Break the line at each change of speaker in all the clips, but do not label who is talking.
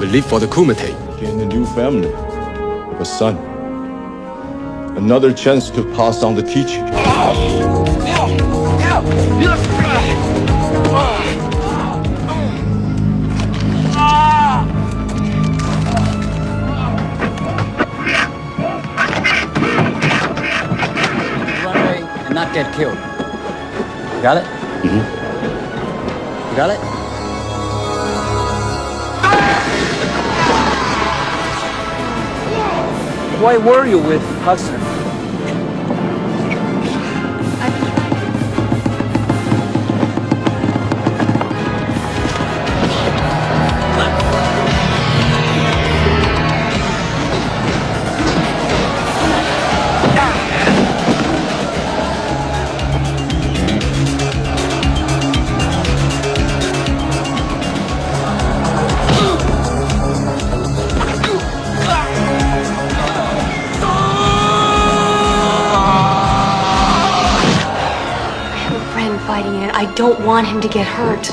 We live for the Kumite.
Gain a new family, a son. Another chance to pass on the teaching.
Run away and not get killed. Got it?
Mm-hmm.
You got it? Why were you with Hudson?
Fighting it. I don't want him to get hurt.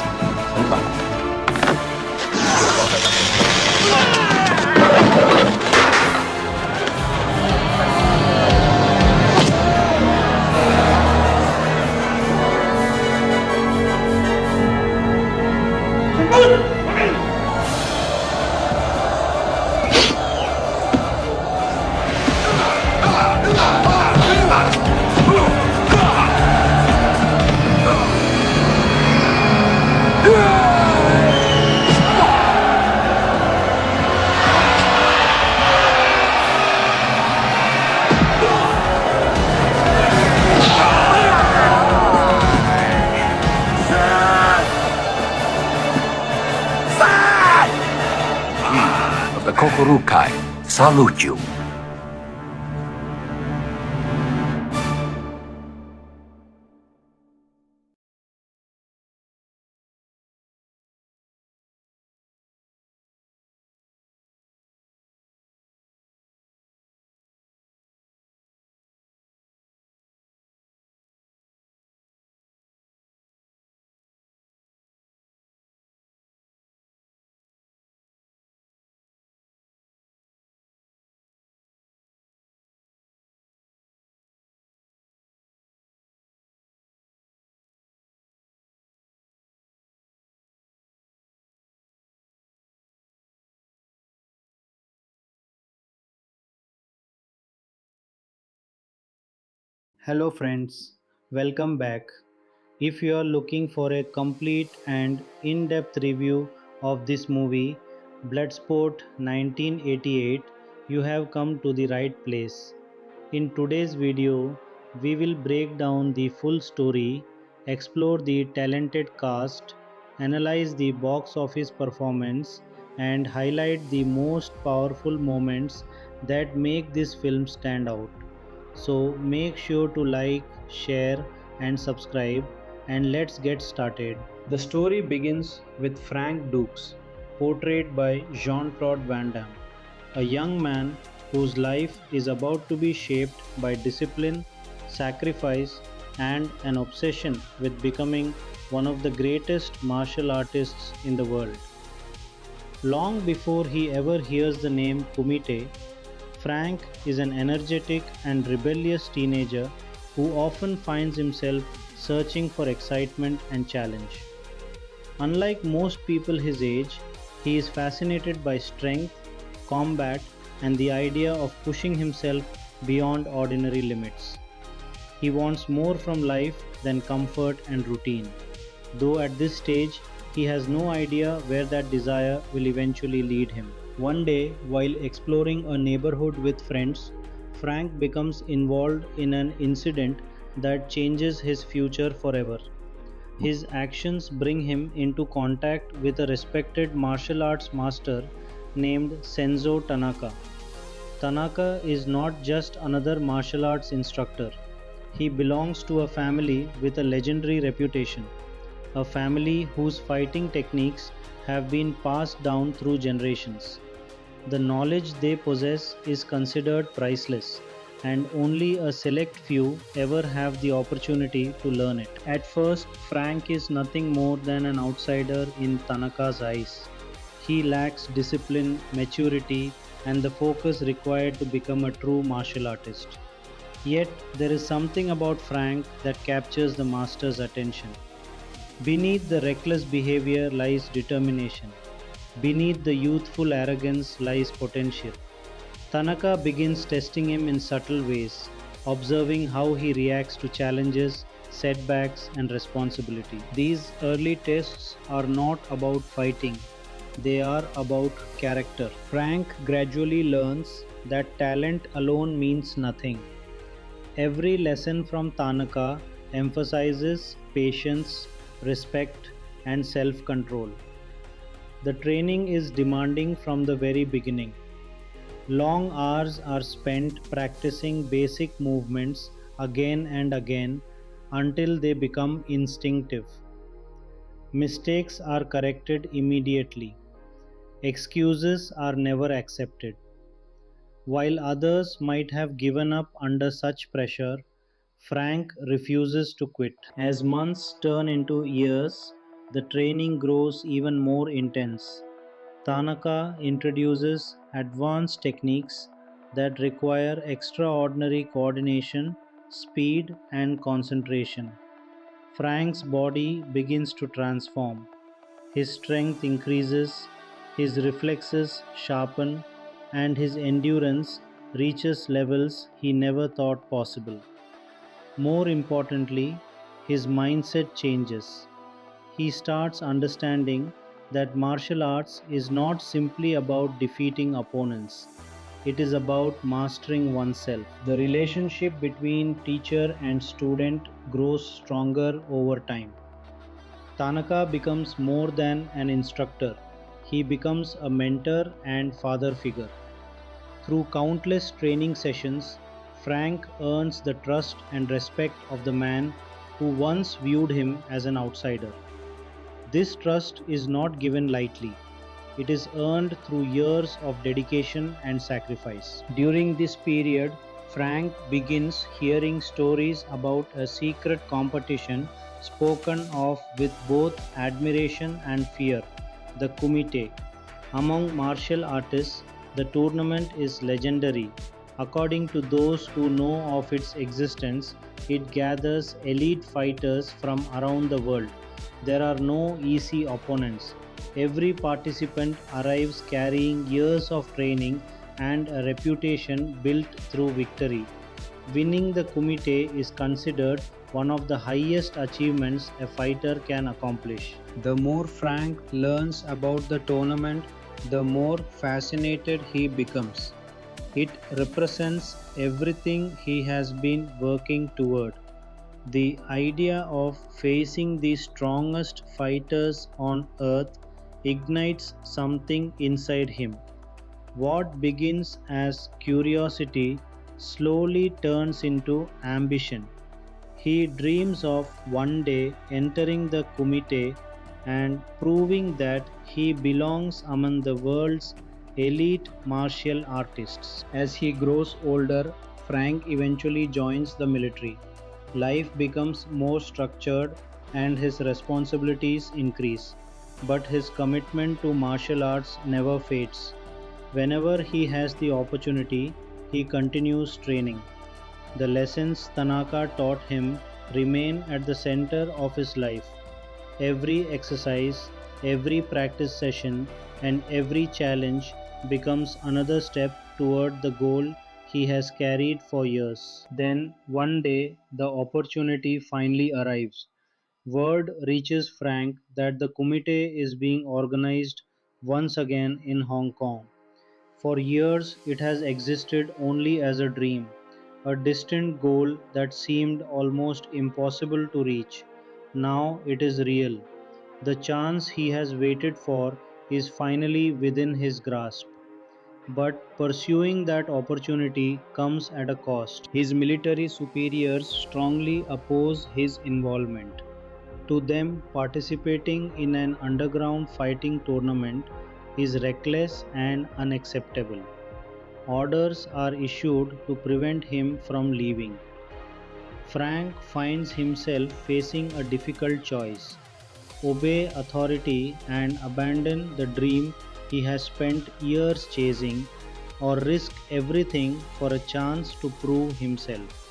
Of the Kokurukai salute you.
Hello friends, welcome back. If you are looking for a complete and in-depth review of this movie, Bloodsport 1988, you have come to the right place. In today's video, we will break down the full story, explore the talented cast, analyze the box office performance, and highlight the most powerful moments that make this film stand out. So make sure to like, share, and subscribe, and let's get started. The story begins with Frank Dux, portrayed by Jean-Claude Van Damme, a young man whose life is about to be shaped by discipline, sacrifice, and an obsession with becoming one of the greatest martial artists in the world. Long before he ever hears the name Kumite, Frank is an energetic and rebellious teenager who often finds himself searching for excitement and challenge. Unlike most people his age, he is fascinated by strength, combat, and the idea of pushing himself beyond ordinary limits. He wants more from life than comfort and routine, though at this stage he has no idea where that desire will eventually lead him. One day, while exploring a neighborhood with friends, Frank becomes involved in an incident that changes his future forever. His actions bring him into contact with a respected martial arts master named Senzo Tanaka. Tanaka is not just another martial arts instructor. He belongs to a family with a legendary reputation, a family whose fighting techniques have been passed down through generations. The knowledge they possess is considered priceless, and only a select few ever have the opportunity to learn it. At first, Frank is nothing more than an outsider in Tanaka's eyes. He lacks discipline, maturity, and the focus required to become a true martial artist. Yet, there is something about Frank that captures the master's attention. Beneath the reckless behavior lies determination. Beneath the youthful arrogance lies potential. Tanaka begins testing him in subtle ways, observing how he reacts to challenges, setbacks, and responsibility. These early tests are not about fighting, they are about character. Frank gradually learns that talent alone means nothing. Every lesson from Tanaka emphasizes patience, respect, and self control. The training is demanding from the very beginning. Long hours are spent practicing basic movements again and again until they become instinctive. Mistakes are corrected immediately. Excuses are never accepted. While others might have given up under such pressure, Frank refuses to quit. As months turn into years, the training grows even more intense. Tanaka introduces advanced techniques that require extraordinary coordination, speed, and concentration. Frank's body begins to transform. His strength increases, his reflexes sharpen, and his endurance reaches levels he never thought possible. More importantly, his mindset changes. He starts understanding that martial arts is not simply about defeating opponents, it is about mastering oneself. The relationship between teacher and student grows stronger over time. Tanaka becomes more than an instructor, he becomes a mentor and father figure. Through countless training sessions, Frank earns the trust and respect of the man who once viewed him as an outsider. This trust is not given lightly. It is earned through years of dedication and sacrifice. During this period, Frank begins hearing stories about a secret competition spoken of with both admiration and fear, the Kumite. Among martial artists, the tournament is legendary. According to those who know of its existence, it gathers elite fighters from around the world. There are no easy opponents. Every participant arrives carrying years of training and a reputation built through victory. Winning the Kumite is considered one of the highest achievements a fighter can accomplish. The more Frank learns about the tournament, the more fascinated he becomes. It represents everything he has been working toward. The idea of facing the strongest fighters on earth ignites something inside him. What begins as curiosity slowly turns into ambition. He dreams of one day entering the Kumite and proving that he belongs among the world's elite martial artists. As he grows older, Frank eventually joins the military. Life becomes more structured and his responsibilities increase. But his commitment to martial arts never fades. Whenever he has the opportunity, he continues training. The lessons Tanaka taught him remain at the center of his life. Every exercise, every practice session, and every challenge becomes another step toward the goal he has carried for years. Then, one day, the opportunity finally arrives. Word reaches Frank that the Kumite is being organized once again in Hong Kong. For years, it has existed only as a dream, a distant goal that seemed almost impossible to reach. Now it is real. The chance he has waited for is finally within his grasp. But pursuing that opportunity comes at a cost. His military superiors strongly oppose his involvement. To them, participating in an underground fighting tournament is reckless and unacceptable. Orders are issued to prevent him from leaving. Frank finds himself facing a difficult choice: obey authority and abandon the dream he has spent years chasing or risk everything for a chance to prove himself.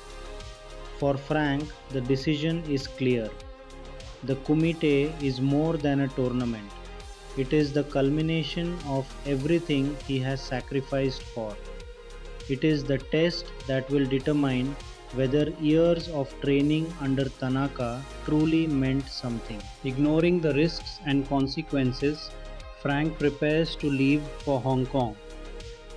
For Frank, the decision is clear. The Kumite is more than a tournament. It is the culmination of everything he has sacrificed for. It is the test that will determine whether years of training under Tanaka truly meant something. Ignoring the risks and consequences, Frank prepares to leave for Hong Kong.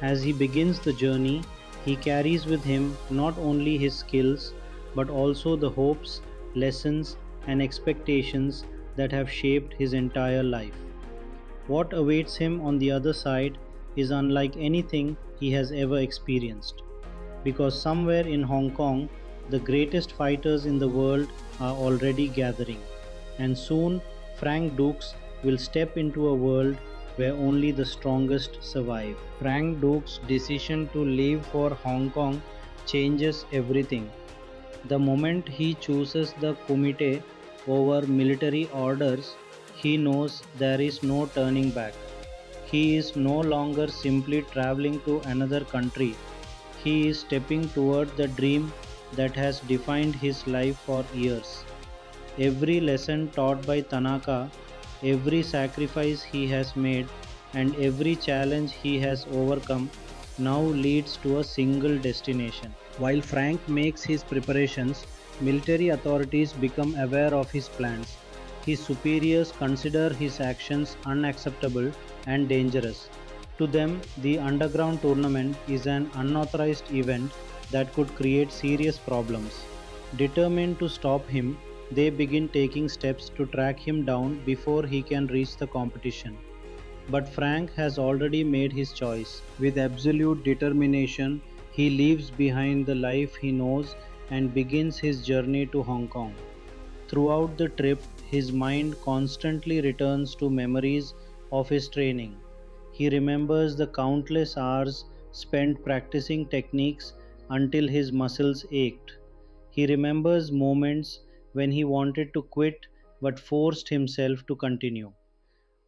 As he begins the journey, he carries with him not only his skills but also the hopes, lessons, and expectations that have shaped his entire life. What awaits him on the other side is unlike anything he has ever experienced. Because somewhere in Hong Kong, the greatest fighters in the world are already gathering, and soon Frank Dux will step into a world where only the strongest survive. Frank Dux' decision to leave for Hong Kong changes everything. The moment he chooses the Kumite over military orders, he knows there is no turning back. He is no longer simply traveling to another country. He is stepping toward the dream that has defined his life for years. Every lesson taught by Tanaka, every sacrifice he has made, and every challenge he has overcome now leads to a single destination. While Frank makes his preparations, military authorities become aware of his plans. His superiors consider his actions unacceptable and dangerous. To them, the underground tournament is an unauthorized event that could create serious problems. Determined to stop him, they begin taking steps to track him down before he can reach the competition. But Frank has already made his choice. With absolute determination, he leaves behind the life he knows and begins his journey to Hong Kong. Throughout the trip, his mind constantly returns to memories of his training. He remembers the countless hours spent practicing techniques until his muscles ached. He remembers moments when he wanted to quit but forced himself to continue.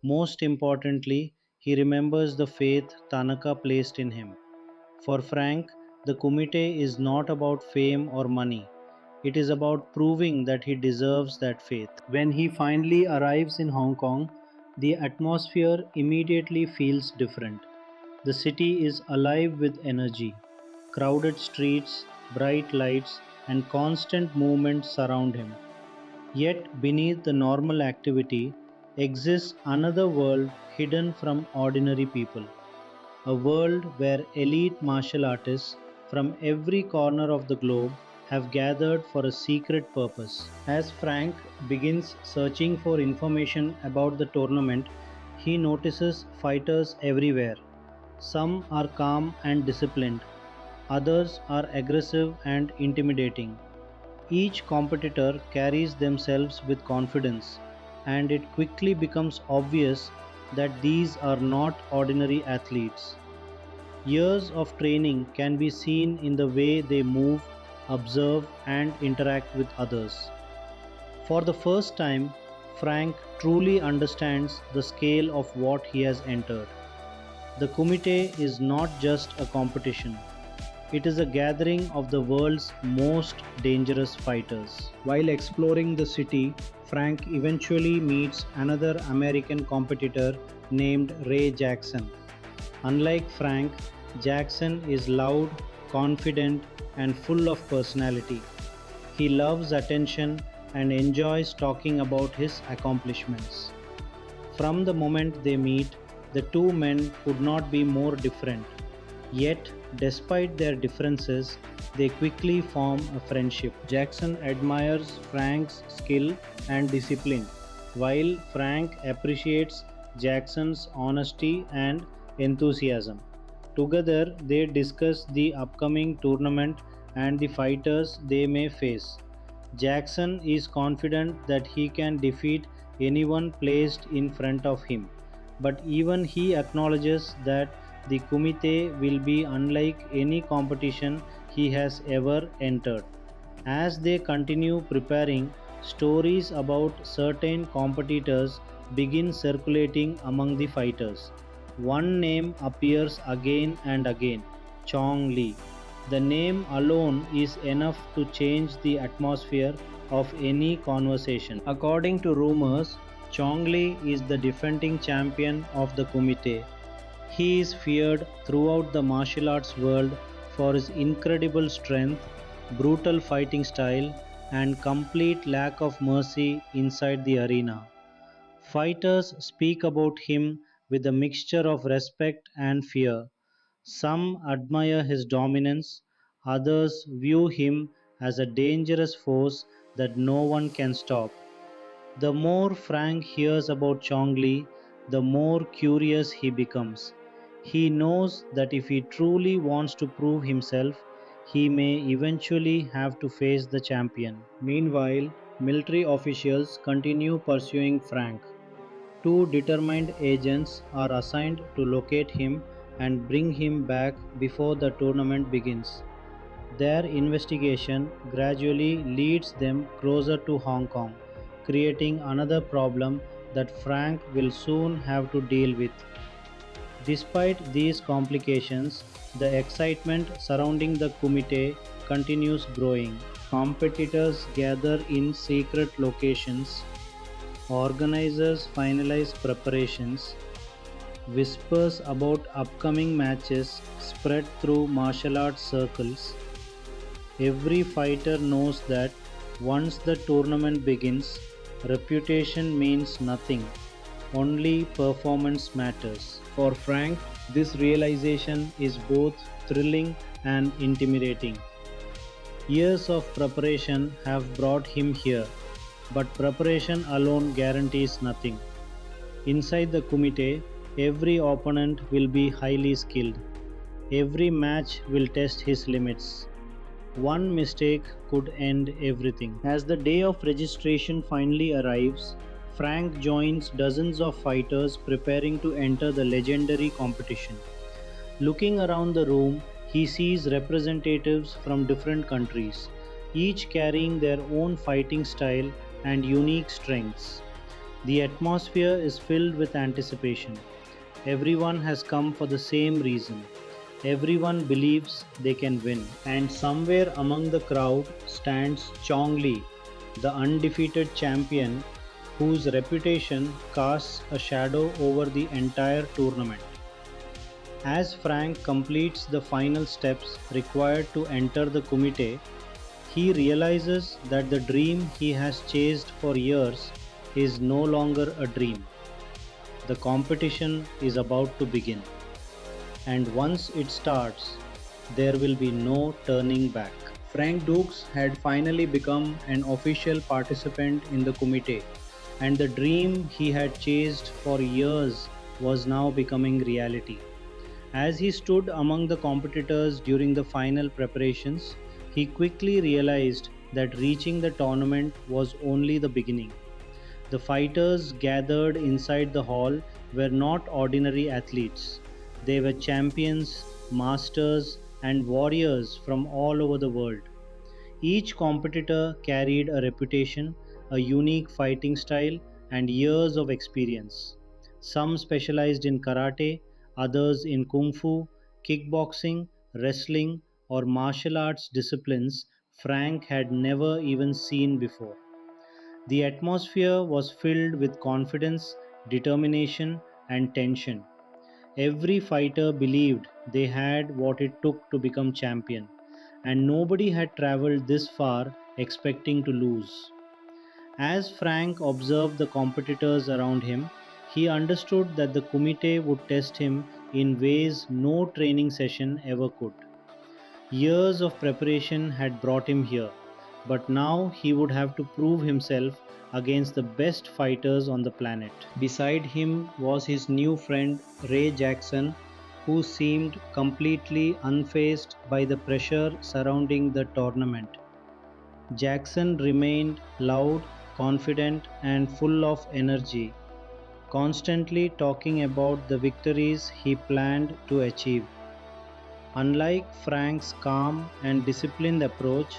Most importantly, he remembers the faith Tanaka placed in him. For Frank, the Kumite is not about fame or money. It is about proving that he deserves that faith. When he finally arrives in Hong Kong, the atmosphere immediately feels different. The city is alive with energy. Crowded streets, bright lights, and constant movement surround him. Yet, beneath the normal activity exists another world hidden from ordinary people. A world where elite martial artists from every corner of the globe have gathered for a secret purpose. As Frank begins searching for information about the tournament, he notices fighters everywhere. Some are calm and disciplined, others are aggressive and intimidating. Each competitor carries themselves with confidence, and it quickly becomes obvious that these are not ordinary athletes. Years of training can be seen in the way they move, observe, and interact with others. For the first time, Frank truly understands the scale of what he has entered. The Kumite is not just a competition, it is a gathering of the world's most dangerous fighters. While exploring the city, Frank eventually meets another American competitor named Ray Jackson. Unlike Frank, Jackson is loud, confident, and full of personality. He loves attention and enjoys talking about his accomplishments. From the moment they meet, the two men could not be more different. Yet, despite their differences, they quickly form a friendship. Jackson admires Frank's skill and discipline, while Frank appreciates Jackson's honesty and enthusiasm. Together, they discuss the upcoming tournament and the fighters they may face. Jackson is confident that he can defeat anyone placed in front of him, but even he acknowledges that the Kumite will be unlike any competition he has ever entered. As they continue preparing, stories about certain competitors begin circulating among the fighters. one name appears again and again: Chong Li. The name alone is enough to change the atmosphere of any conversation. According to rumors, Chong Li is the defending champion of the Kumite. He is feared throughout the martial arts world for his incredible strength, brutal fighting style, and complete lack of mercy inside the arena. Fighters speak about him with a mixture of respect and fear. Some admire his dominance, others view him as a dangerous force that no one can stop. The more Frank hears about Chongli, the more curious he becomes. He knows that if he truly wants to prove himself, he may eventually have to face the champion. Meanwhile, military officials continue pursuing Frank. Two determined agents are assigned to locate him and bring him back before the tournament begins. Their investigation gradually leads them closer to Hong Kong, creating another problem that Frank will soon have to deal with. Despite these complications, the excitement surrounding the Kumite continues growing. Competitors gather in secret locations, organizers finalize preparations, whispers about upcoming matches spread through martial arts circles. Every fighter knows that once the tournament begins, reputation means nothing, only performance matters. For Frank, this realization is both thrilling and intimidating. Years of preparation have brought him here, but preparation alone guarantees nothing. Inside the Kumite, every opponent will be highly skilled. Every match will test his limits. One mistake could end everything. As the day of registration finally arrives, Frank joins dozens of fighters preparing to enter the legendary competition. Looking around the room, he sees representatives from different countries, each carrying their own fighting style and unique strengths. The atmosphere is filled with anticipation. Everyone has come for the same reason. Everyone believes they can win. And somewhere among the crowd stands Chong Li, the undefeated champion whose reputation casts a shadow over the entire tournament. As Frank completes the final steps required to enter the Kumite, he realizes that the dream he has chased for years is no longer a dream. The competition is about to begin, and once it starts, there will be no turning back. Frank Dux had finally become an official participant in the Kumite, and the dream he had chased for years was now becoming reality. As he stood among the competitors during the final preparations, he quickly realized that reaching the tournament was only the beginning. The fighters gathered inside the hall were not ordinary athletes. They were champions, masters, and warriors from all over the world. Each competitor carried a reputation, a unique fighting style, and years of experience. Some specialized in karate, others in kung fu, kickboxing, wrestling, or martial arts disciplines Frank had never even seen before. The atmosphere was filled with confidence, determination, and tension. Every fighter believed they had what it took to become champion, and nobody had traveled this far expecting to lose. As Frank observed the competitors around him, he understood that the Kumite would test him in ways no training session ever could. Years of preparation had brought him here, but now he would have to prove himself against the best fighters on the planet. Beside him was his new friend Ray Jackson, who seemed completely unfazed by the pressure surrounding the tournament. Jackson remained loud, confident, and full of energy, constantly talking about the victories he planned to achieve. Unlike Frank's calm and disciplined approach,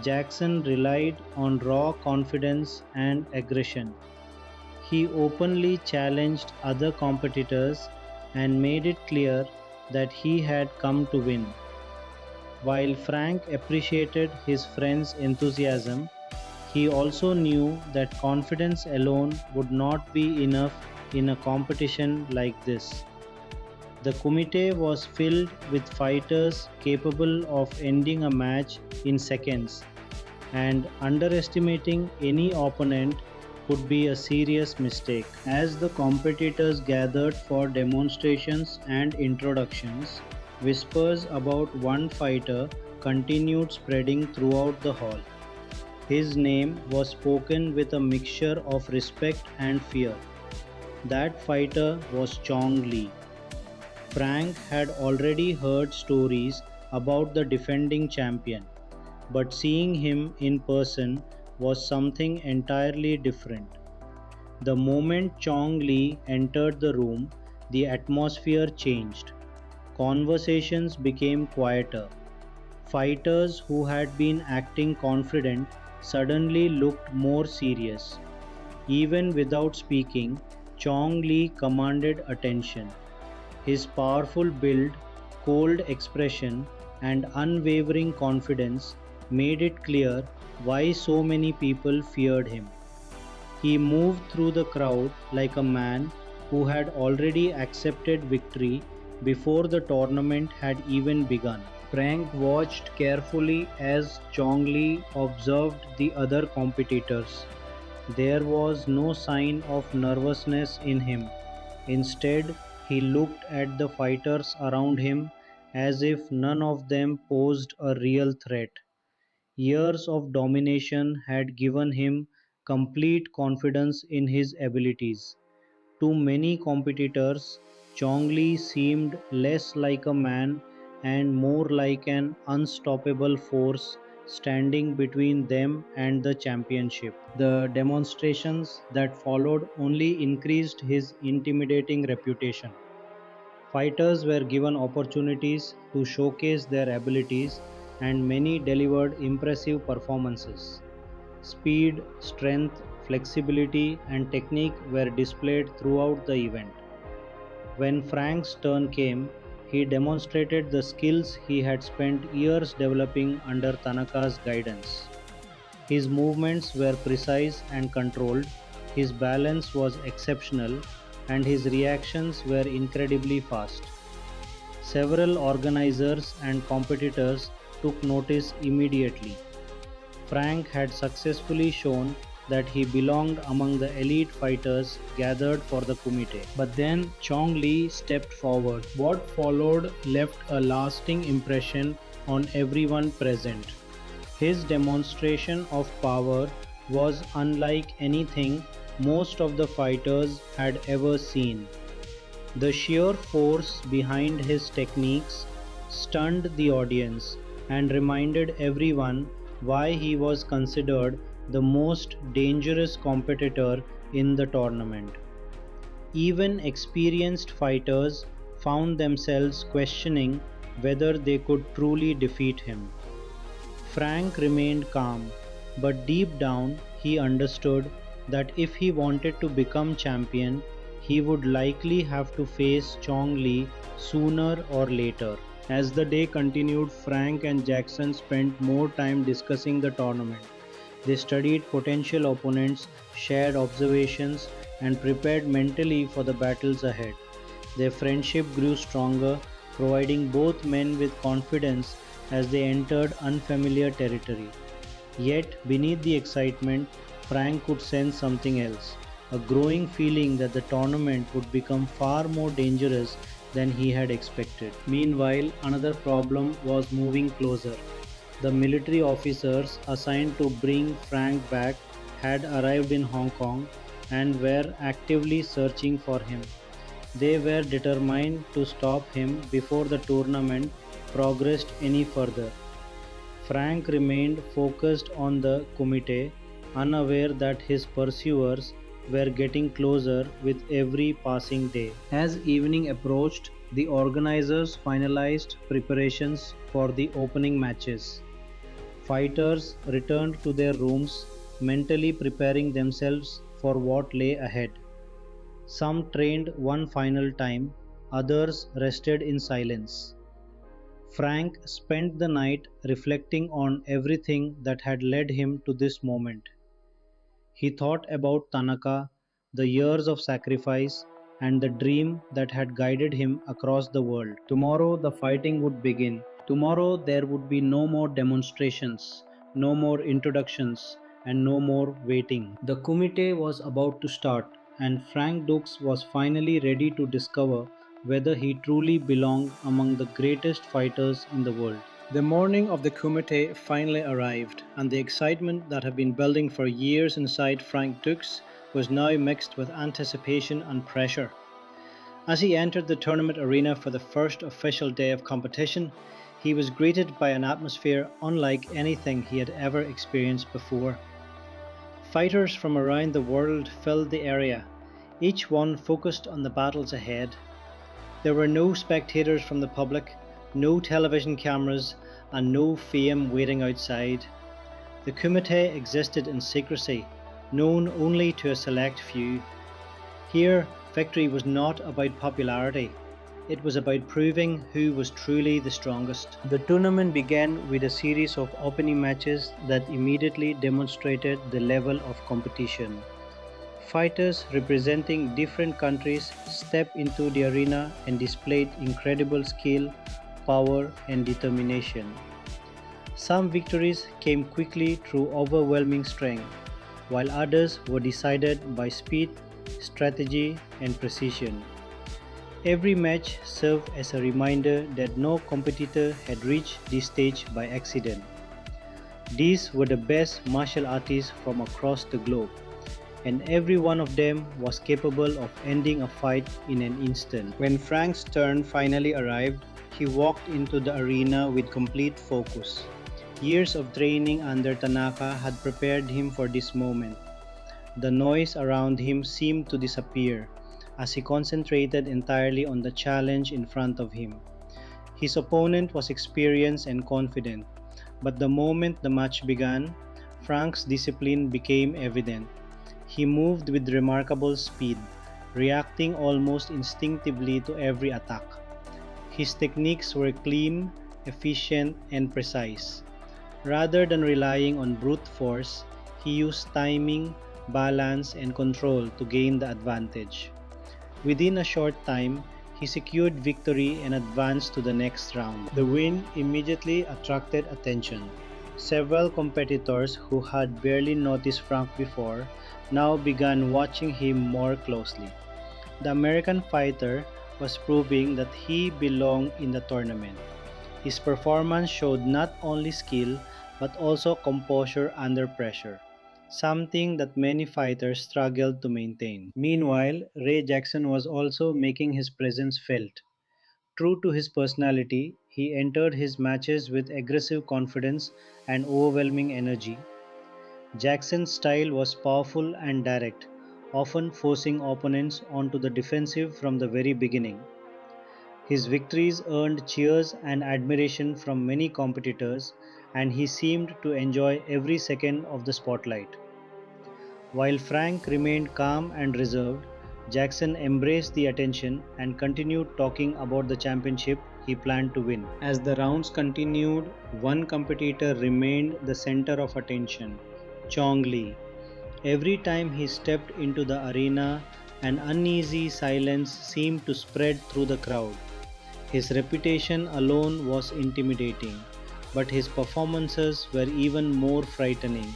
Jackson relied on raw confidence and aggression. He openly challenged other competitors, and made it clear that he had come to win. While Frank appreciated his friend's enthusiasm, he also knew that confidence alone would not be enough in a competition like this. The Kumite was filled with fighters capable of ending a match in seconds, and underestimating any opponent could be a serious mistake. As the competitors gathered for demonstrations and introductions, whispers about one fighter continued spreading throughout the hall. His name was spoken with a mixture of respect and fear. That fighter was Chong Li. Frank had already heard stories about the defending champion, but seeing him in person was something entirely different. The moment Chong Li entered the room, the atmosphere changed. Conversations became quieter. Fighters who had been acting confident suddenly looked more serious. Even without speaking, Chong Li commanded attention. His powerful build, cold expression, and unwavering confidence made it clear why so many people feared him. He moved through the crowd like a man who had already accepted victory before the tournament had even begun. Frank watched carefully as Chong Li observed the other competitors. There was no sign of nervousness in him. Instead, he looked at the fighters around him as if none of them posed a real threat. Years of domination had given him complete confidence in his abilities. To many competitors, Chongli seemed less like a man and more like an unstoppable force standing between them and the championship. The demonstrations that followed only increased his intimidating reputation. Fighters were given opportunities to showcase their abilities, and many delivered impressive performances. Speed, strength, flexibility, and technique were displayed throughout the event. When Frank's turn came, he demonstrated the skills he had spent years developing under Tanaka's guidance. His movements were precise and controlled, his balance was exceptional, and his reactions were incredibly fast. Several organizers and competitors took notice immediately. Frank had successfully shown that he belonged among the elite fighters gathered for the Kumite. But then Chong Li stepped forward. What followed left a lasting impression on everyone present. His demonstration of power was unlike anything most of the fighters had ever seen. The sheer force behind his techniques stunned the audience and reminded everyone why he was considered the most dangerous competitor in the tournament. Even experienced fighters found themselves questioning whether they could truly defeat him. Frank remained calm, but deep down he understood that if he wanted to become champion, he would likely have to face Chong Li sooner or later. As the day continued, Frank and Jackson spent more time discussing the tournament. They studied potential opponents, shared observations, and prepared mentally for the battles ahead. Their friendship grew stronger, providing both men with confidence as they entered unfamiliar territory. Yet, beneath the excitement, Frank could sense something else, a growing feeling that the tournament would become far more dangerous than he had expected. Meanwhile, another problem was moving closer. The military officers assigned to bring Frank back had arrived in Hong Kong and were actively searching for him. They were determined to stop him before the tournament progressed any further. Frank remained focused on the Kumite, unaware that his pursuers were getting closer with every passing day. As evening approached, the organizers finalized preparations for the opening matches. Fighters returned to their rooms, mentally preparing themselves for what lay ahead. Some trained one final time, others rested in silence. Frank spent the night reflecting on everything that had led him to this moment. He thought about Tanaka, the years of sacrifice, and the dream that had guided him across the world. Tomorrow the fighting would begin. Tomorrow there would be no more demonstrations, no more introductions, and no more waiting. The Kumite was about to start, and Frank Dux was finally ready to discover whether he truly belonged among the greatest fighters in the world. The morning of the Kumite finally arrived, and the excitement that had been building for years inside Frank Dux was now mixed with anticipation and pressure. As he entered the tournament arena for the first official day of competition, he was greeted by an atmosphere unlike anything he had ever experienced before. Fighters from around the world filled the area, each one focused on the battles ahead. There were no spectators from the public, no television cameras, and no fame waiting outside. The Kumite existed in secrecy, known only to a select few. Here, victory was not about popularity. It was about proving who was truly the strongest. The tournament began with a series of opening matches that immediately demonstrated the level of competition. Fighters representing different countries stepped into the arena and displayed incredible skill, power, and determination. Some victories came quickly through overwhelming strength, while others were decided by speed, strategy, and precision. Every match served as a reminder that no competitor had reached this stage by accident. These were the best martial artists from across the globe, and every one of them was capable of ending a fight in an instant. When Frank's turn finally arrived, he walked into the arena with complete focus. Years of training under Tanaka had prepared him for this moment. The noise around him seemed to disappear as he concentrated entirely on the challenge in front of him. His opponent was experienced and confident, but the moment the match began, Frank's discipline became evident. He moved with remarkable speed, reacting almost instinctively to every attack. His techniques were clean, efficient, and precise. Rather than relying on brute force, he used timing, balance, and control to gain the advantage. Within a short time, he secured victory and advanced to the next round. The win immediately attracted attention. Several competitors who had barely noticed Frank before now began watching him more closely. The American fighter was proving that he belonged in the tournament. His performance showed not only skill but also composure under pressure, something that many fighters struggled to maintain. Meanwhile, Ray Jackson was also making his presence felt. True to his personality, he entered his matches with aggressive confidence and overwhelming energy. Jackson's style was powerful and direct, often forcing opponents onto the defensive from the very beginning. His victories earned cheers and admiration from many competitors, and he seemed to enjoy every second of the spotlight. While Frank remained calm and reserved, Jackson embraced the attention and continued talking about the championship he planned to win. As the rounds continued, one competitor remained the center of attention: Chong Li. Every time he stepped into the arena, an uneasy silence seemed to spread through the crowd. His reputation alone was intimidating, but his performances were even more frightening.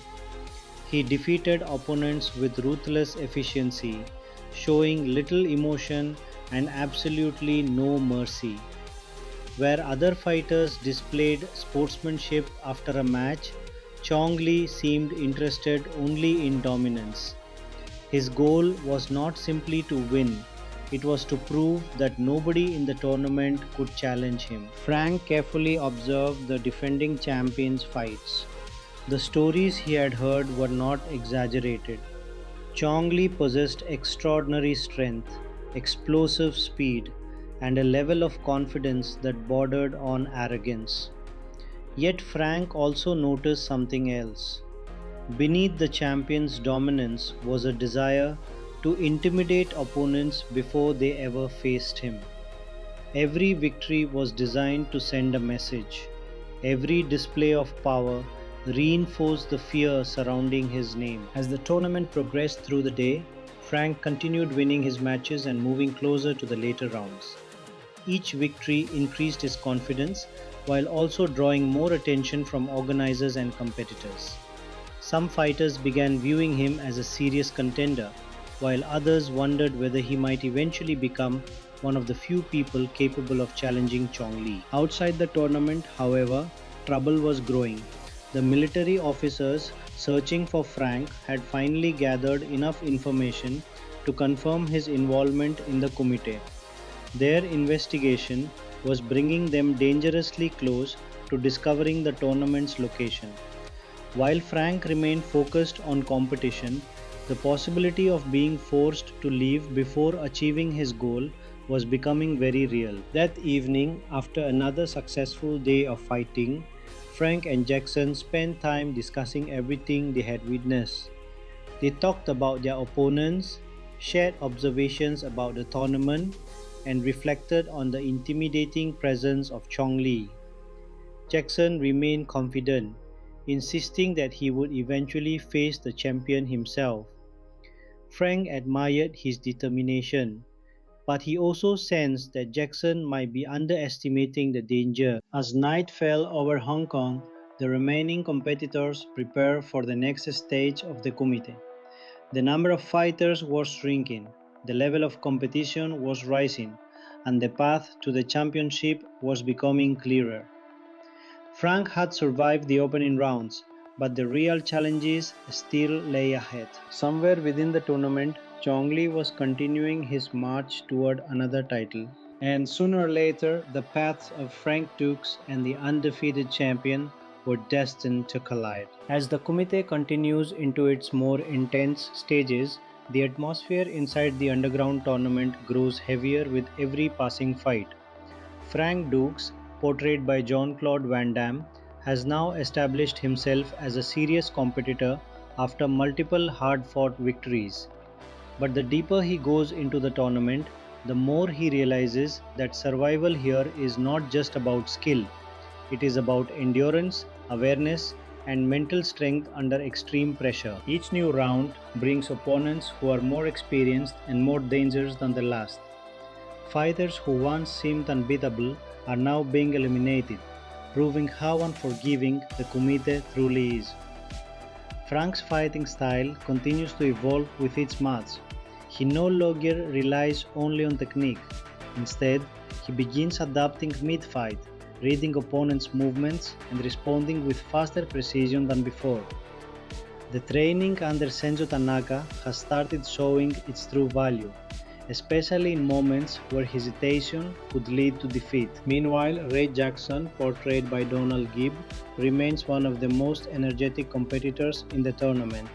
He defeated opponents with ruthless efficiency, showing little emotion and absolutely no mercy. Where other fighters displayed sportsmanship after a match, Chong Li seemed interested only in dominance. His goal was not simply to win, it was to prove that nobody in the tournament could challenge him. Frank carefully observed the defending champion's fights. The stories he had heard were not exaggerated. Chong Li possessed extraordinary strength, explosive speed, and a level of confidence that bordered on arrogance. Yet Frank also noticed something else. Beneath the champion's dominance was a desire to intimidate opponents before they ever faced him. Every victory was designed to send a message. Every display of power reinforced the fear surrounding his name. As the tournament progressed through the day, Frank continued winning his matches and moving closer to the later rounds. Each victory increased his confidence while also drawing more attention from organizers and competitors. Some fighters began viewing him as a serious contender, while others wondered whether he might eventually become one of the few people capable of challenging Chong Li. Outside the tournament, however, trouble was growing. The military officers searching for Frank had finally gathered enough information to confirm his involvement in the Kumite. Their investigation was bringing them dangerously close to discovering the tournament's location. While Frank remained focused on competition, the possibility of being forced to leave before achieving his goal was becoming very real. That evening, after another successful day of fighting, Frank and Jackson spent time discussing everything they had witnessed. They talked about their opponents, shared observations about the tournament, and reflected on the intimidating presence of Chong Li. Jackson remained confident, insisting that he would eventually face the champion himself. Frank admired his determination, but he also sensed that Jackson might be underestimating the danger. As night fell over Hong Kong, the remaining competitors prepared for the next stage of the Kumite. The number of fighters was shrinking, the level of competition was rising, and the path to the championship was becoming clearer. Frank had survived the opening rounds, but the real challenges still lay ahead. Somewhere within the tournament, Chong Li was continuing his march toward another title, and sooner or later, the paths of Frank Dux and the undefeated champion were destined to collide. As the Kumite continues into its more intense stages, the atmosphere inside the underground tournament grows heavier with every passing fight. Frank Dux, portrayed by Jean-Claude Van Damme, has now established himself as a serious competitor after multiple hard-fought victories. But the deeper he goes into the tournament, the more he realizes that survival here is not just about skill. It is about endurance, awareness, and mental strength under extreme pressure. Each new round brings opponents who are more experienced and more dangerous than the last. Fighters who once seemed unbeatable are now being eliminated, proving how unforgiving the Kumite truly is. Frank's fighting style continues to evolve with each match. He no longer relies only on technique. Instead, he begins adapting mid-fight, reading opponents' movements and responding with faster precision than before. The training under Senjo Tanaka has started showing its true value, especially in moments where hesitation could lead to defeat. Meanwhile, Ray Jackson, portrayed by Gibb, remains one of the most energetic competitors in the tournament.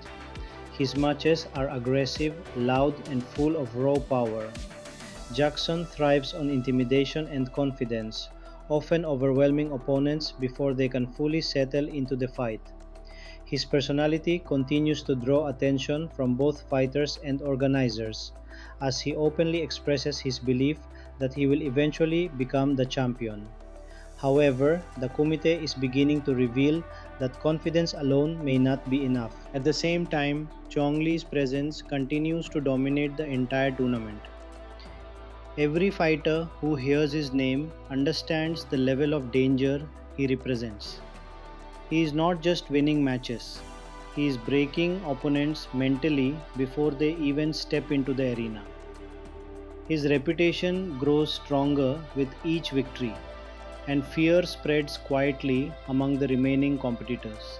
His matches are aggressive, loud, and full of raw power. Jackson thrives on intimidation and confidence, often overwhelming opponents before they can fully settle into the fight. His personality continues to draw attention from both fighters and organizers, as he openly expresses his belief that he will eventually become the champion. However, the Kumite is beginning to reveal that confidence alone may not be enough. At the same time, Chong Li's presence continues to dominate the entire tournament. Every fighter who hears his name understands the level of danger he represents. He is not just winning matches, he is breaking opponents mentally before they even step into the arena. His reputation grows stronger with each victory, and fear spreads quietly among the remaining competitors.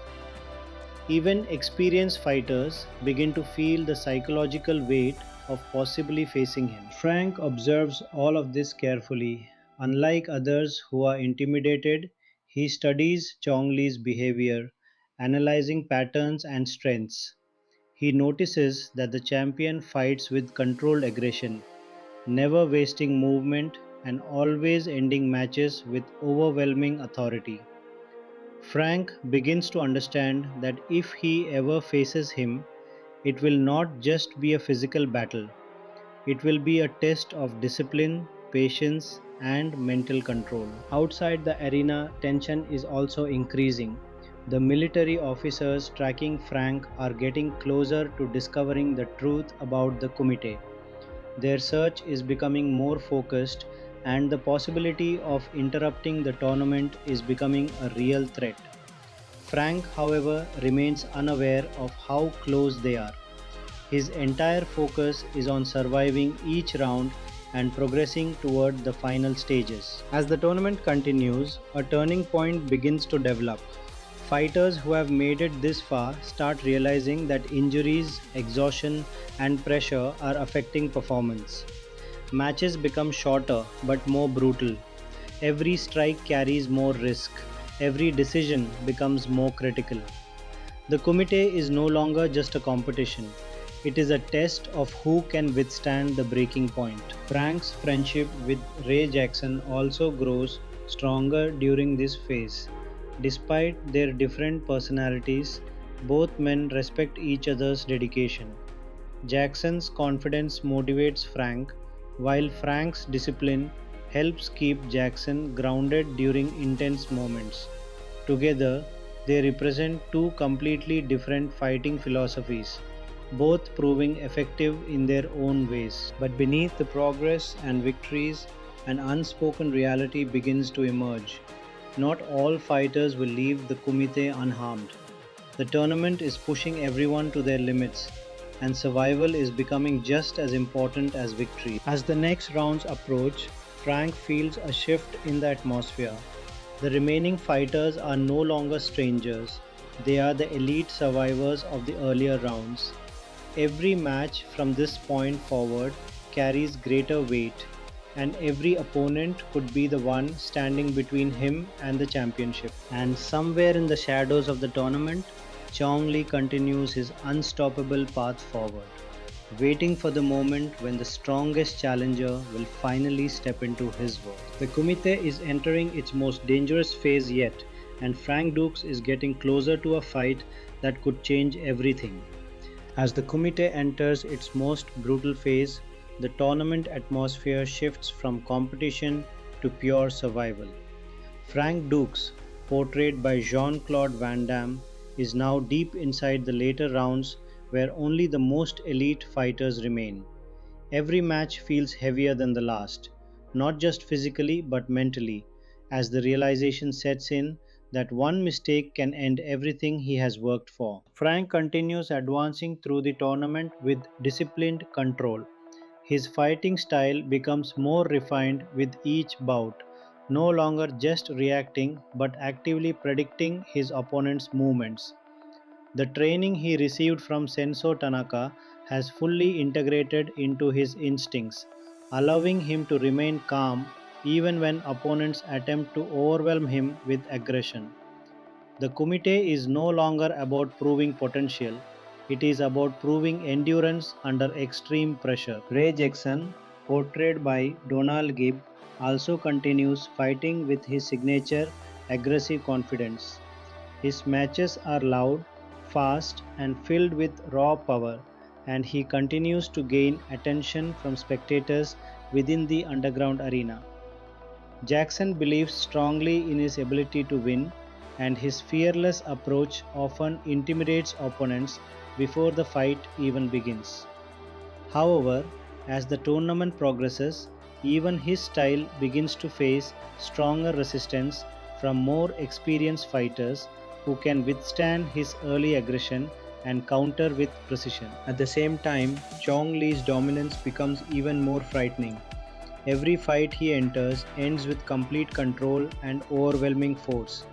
Even experienced fighters begin to feel the psychological weight of possibly facing him. Frank observes all of this carefully. Unlike others who are intimidated, he studies Chong Li's behavior, analyzing patterns and strengths. He notices that the champion fights with controlled aggression, never wasting movement and always ending matches with overwhelming authority. Frank begins to understand that if he ever faces him, it will not just be a physical battle, it will be a test of discipline, patience, and mental control. Outside the arena, tension is also increasing. The military officers tracking Frank are getting closer to discovering the truth about the Kumite. Their search is becoming more focused, and the possibility of interrupting the tournament is becoming a real threat. Frank, however, remains unaware of how close they are. His entire focus is on surviving each round and progressing toward the final stages. As the tournament continues, a turning point begins to develop. Fighters who have made it this far start realizing that injuries, exhaustion, and pressure are affecting performance. Matches become shorter but more brutal. Every strike carries more risk. Every decision becomes more critical. The Kumite is no longer just a competition. It is a test of who can withstand the breaking point. Frank's friendship with Ray Jackson also grows stronger during this phase. Despite their different personalities, both men respect each other's dedication. Jackson's confidence motivates Frank, while Frank's discipline helps keep Jackson grounded during intense moments. Together, they represent two completely different fighting philosophies, both proving effective in their own ways. But beneath the progress and victories, an unspoken reality begins to emerge. Not all fighters will leave the Kumite unharmed. The tournament is pushing everyone to their limits, and survival is becoming just as important as victory. As the next rounds approach, Frank feels a shift in the atmosphere. The remaining fighters are no longer strangers, they are the elite survivors of the earlier rounds. Every match from this point forward carries greater weight, and every opponent could be the one standing between him and the championship. And somewhere in the shadows of the tournament, Chong Li continues his unstoppable path forward, waiting for the moment when the strongest challenger will finally step into his world. The Kumite is entering its most dangerous phase yet, and Frank Dux is getting closer to a fight that could change everything. As the Kumite enters its most brutal phase, the tournament atmosphere shifts from competition to pure survival. Frank Dux, portrayed by Jean-Claude Van Damme, is now deep inside the later rounds where only the most elite fighters remain. Every match feels heavier than the last, not just physically but mentally, as the realization sets in that one mistake can end everything he has worked for. Frank continues advancing through the tournament with disciplined control. His fighting style becomes more refined with each bout, no longer just reacting but actively predicting his opponent's movements. The training he received from Senso Tanaka has fully integrated into his instincts, allowing him to remain calm even when opponents attempt to overwhelm him with aggression. The Kumite is no longer about proving potential, it is about proving endurance under extreme pressure. Ray Jackson, portrayed by Donald Gibb, also continues fighting with his signature aggressive confidence. His matches are loud, fast, and filled with raw power, and he continues to gain attention from spectators within the underground arena. Jackson believes strongly in his ability to win, and his fearless approach often intimidates opponents before the fight even begins. However, as the tournament progresses, even his style begins to face stronger resistance from more experienced fighters who can withstand his early aggression and counter with precision. At the same time, Chong Li's dominance becomes even more frightening. Every fight he enters ends with complete control and overwhelming force.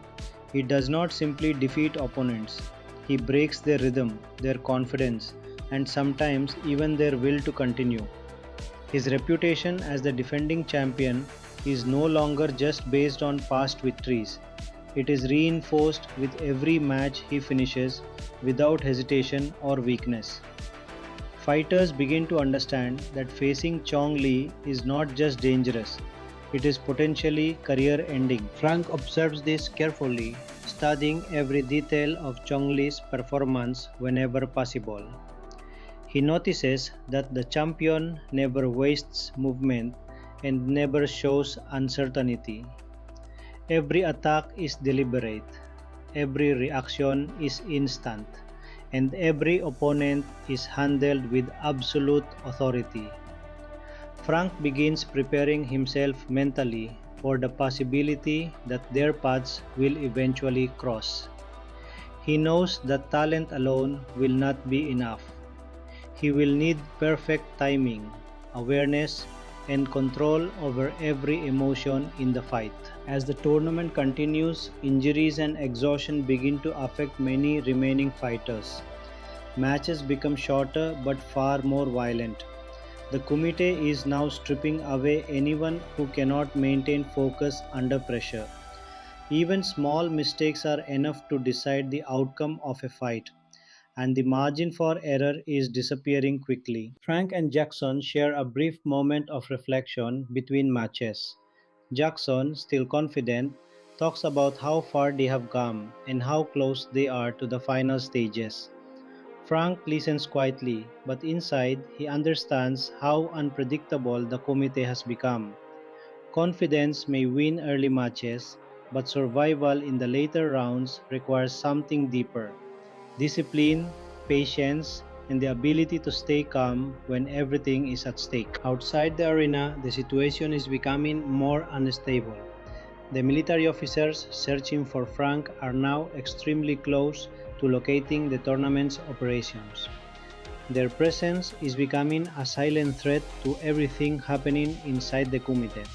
He does not simply defeat opponents, he breaks their rhythm, their confidence, and sometimes even their will to continue. His reputation as the defending champion is no longer just based on past victories. It is reinforced with every match he finishes without hesitation or weakness. Fighters begin to understand that facing Chong Li is not just dangerous, it is potentially career ending. Frank observes this carefully, studying every detail of Chong Li's performance whenever possible. He notices that the champion never wastes movement and never shows uncertainty. Every attack is deliberate, every reaction is instant, and every opponent is handled with absolute authority. Frank begins preparing himself mentally for the possibility that their paths will eventually cross. He knows that talent alone will not be enough. He will need perfect timing, awareness, and control over every emotion in the fight. As the tournament continues, injuries and exhaustion begin to affect many remaining fighters. Matches become shorter but far more violent. The Kumite is now stripping away anyone who cannot maintain focus under pressure. Even small mistakes are enough to decide the outcome of a fight, and the margin for error is disappearing quickly. Frank and Jackson share a brief moment of reflection between matches. Jackson, still confident, talks about how far they have come and how close they are to the final stages. Frank listens quietly, but inside he understands how unpredictable the Kumite has become. Confidence may win early matches, but survival in the later rounds requires something deeper: discipline, patience, and the ability to stay calm when everything is at stake. Outside the arena, the situation is becoming more unstable. The military officers searching for Frank are now extremely close to locating the tournament's operations. Their presence is becoming a silent threat to everything happening inside the Kumite.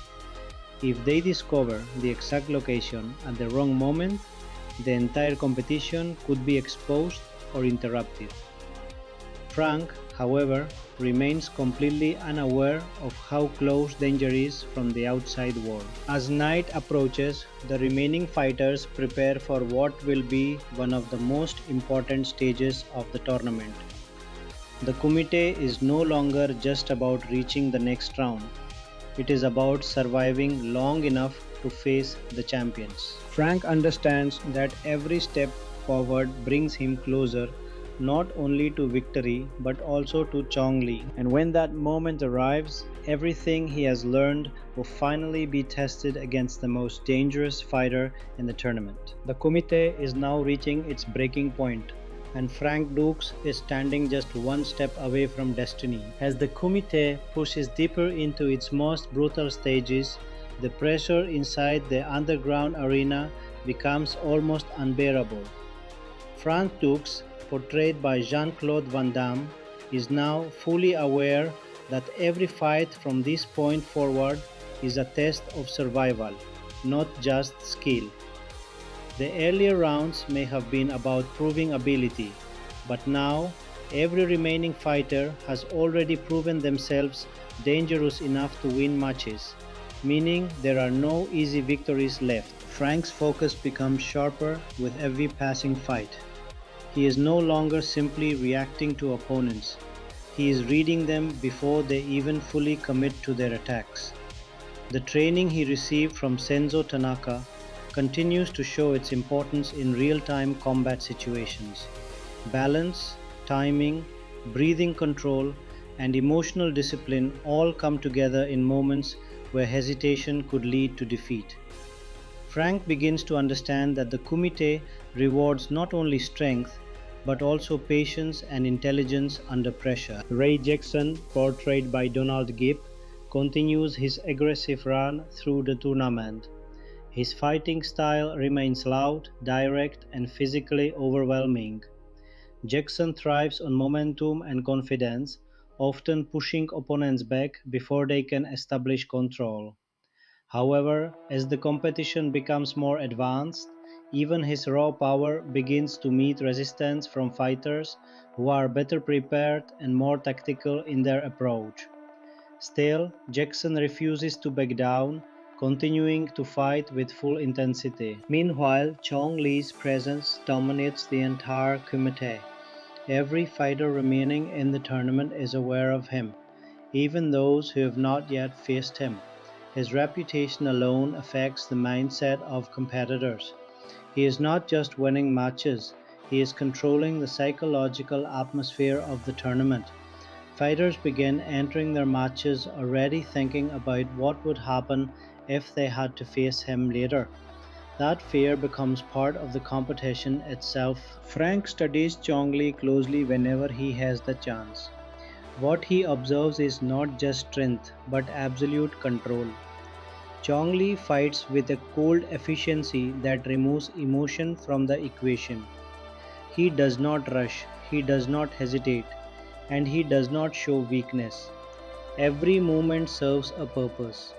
If they discover the exact location at the wrong moment, the entire competition could be exposed or interrupted. Frank, however, remains completely unaware of how close danger is from the outside world. As night approaches, the remaining fighters prepare for what will be one of the most important stages of the tournament. The Kumite is no longer just about reaching the next round. It is about surviving long enough to face the champions. Frank understands that every step forward brings him closer not only to victory but also to Chong Li. And when that moment arrives, everything he has learned will finally be tested against the most dangerous fighter in the tournament. The Kumite is now reaching its breaking point, and Frank Dux is standing just one step away from destiny. As the Kumite pushes deeper into its most brutal stages, the pressure inside the underground arena becomes almost unbearable. Frank Dux, portrayed by Jean-Claude Van Damme, is now fully aware that every fight from this point forward is a test of survival, not just skill. The earlier rounds may have been about proving ability, but now every remaining fighter has already proven themselves dangerous enough to win matches, meaning there are no easy victories left. Frank's focus becomes sharper with every passing fight. He is no longer simply reacting to opponents. He is reading them before they even fully commit to their attacks. The training he received from Senzo Tanaka continues to show its importance in real-time combat situations. Balance, timing, breathing control, and emotional discipline all come together in moments where hesitation could lead to defeat. Frank begins to understand that the Kumite rewards not only strength but also patience and intelligence under pressure. Ray Jackson, portrayed by Donald Gibb, continues his aggressive run through the tournament. His fighting style remains loud, direct, and physically overwhelming. Jackson thrives on momentum and confidence, often pushing opponents back before they can establish control. However, as the competition becomes more advanced, even his raw power begins to meet resistance from fighters who are better prepared and more tactical in their approach. Still, Jackson refuses to back down, continuing to fight with full intensity. Meanwhile, Chong Li's presence dominates the entire Kumite. Every fighter remaining in the tournament is aware of him, even those who have not yet faced him. His reputation alone affects the mindset of competitors. He is not just winning matches, he is controlling the psychological atmosphere of the tournament. Fighters began entering their matches already thinking about what would happen if they had to face him later. That fear becomes part of the competition itself. Frank studies Chong Li closely whenever he has the chance. What he observes is not just strength but absolute control. Chong Li fights with a cold efficiency that removes emotion from the equation. He does not rush, he does not hesitate, and he does not show weakness. Every movement serves a purpose.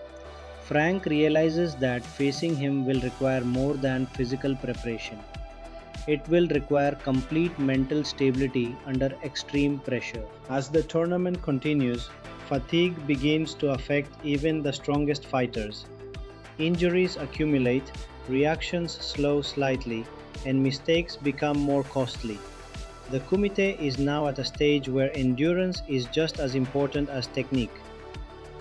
Frank realizes that facing him will require more than physical preparation. It will require complete mental stability under extreme pressure. As the tournament continues, fatigue begins to affect even the strongest fighters. Injuries accumulate, reactions slow slightly, and mistakes become more costly. The Kumite is now at a stage where endurance is just as important as technique.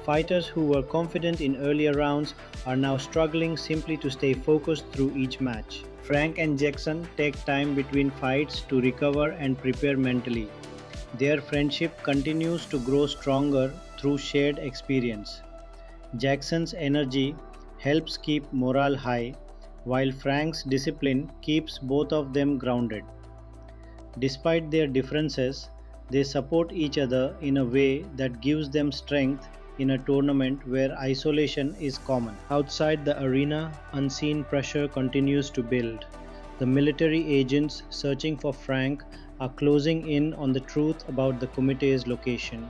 Fighters who were confident in earlier rounds are now struggling simply to stay focused through each match. Frank and Jackson take time between fights to recover and prepare mentally. Their friendship continues to grow stronger through shared experience. Jackson's energy helps keep morale high, while Frank's discipline keeps both of them grounded. Despite their differences, they support each other in a way that gives them strength in a tournament where isolation is common. Outside the arena, unseen pressure continues to build. The military agents searching for Frank are closing in on the truth about the Kumite's location.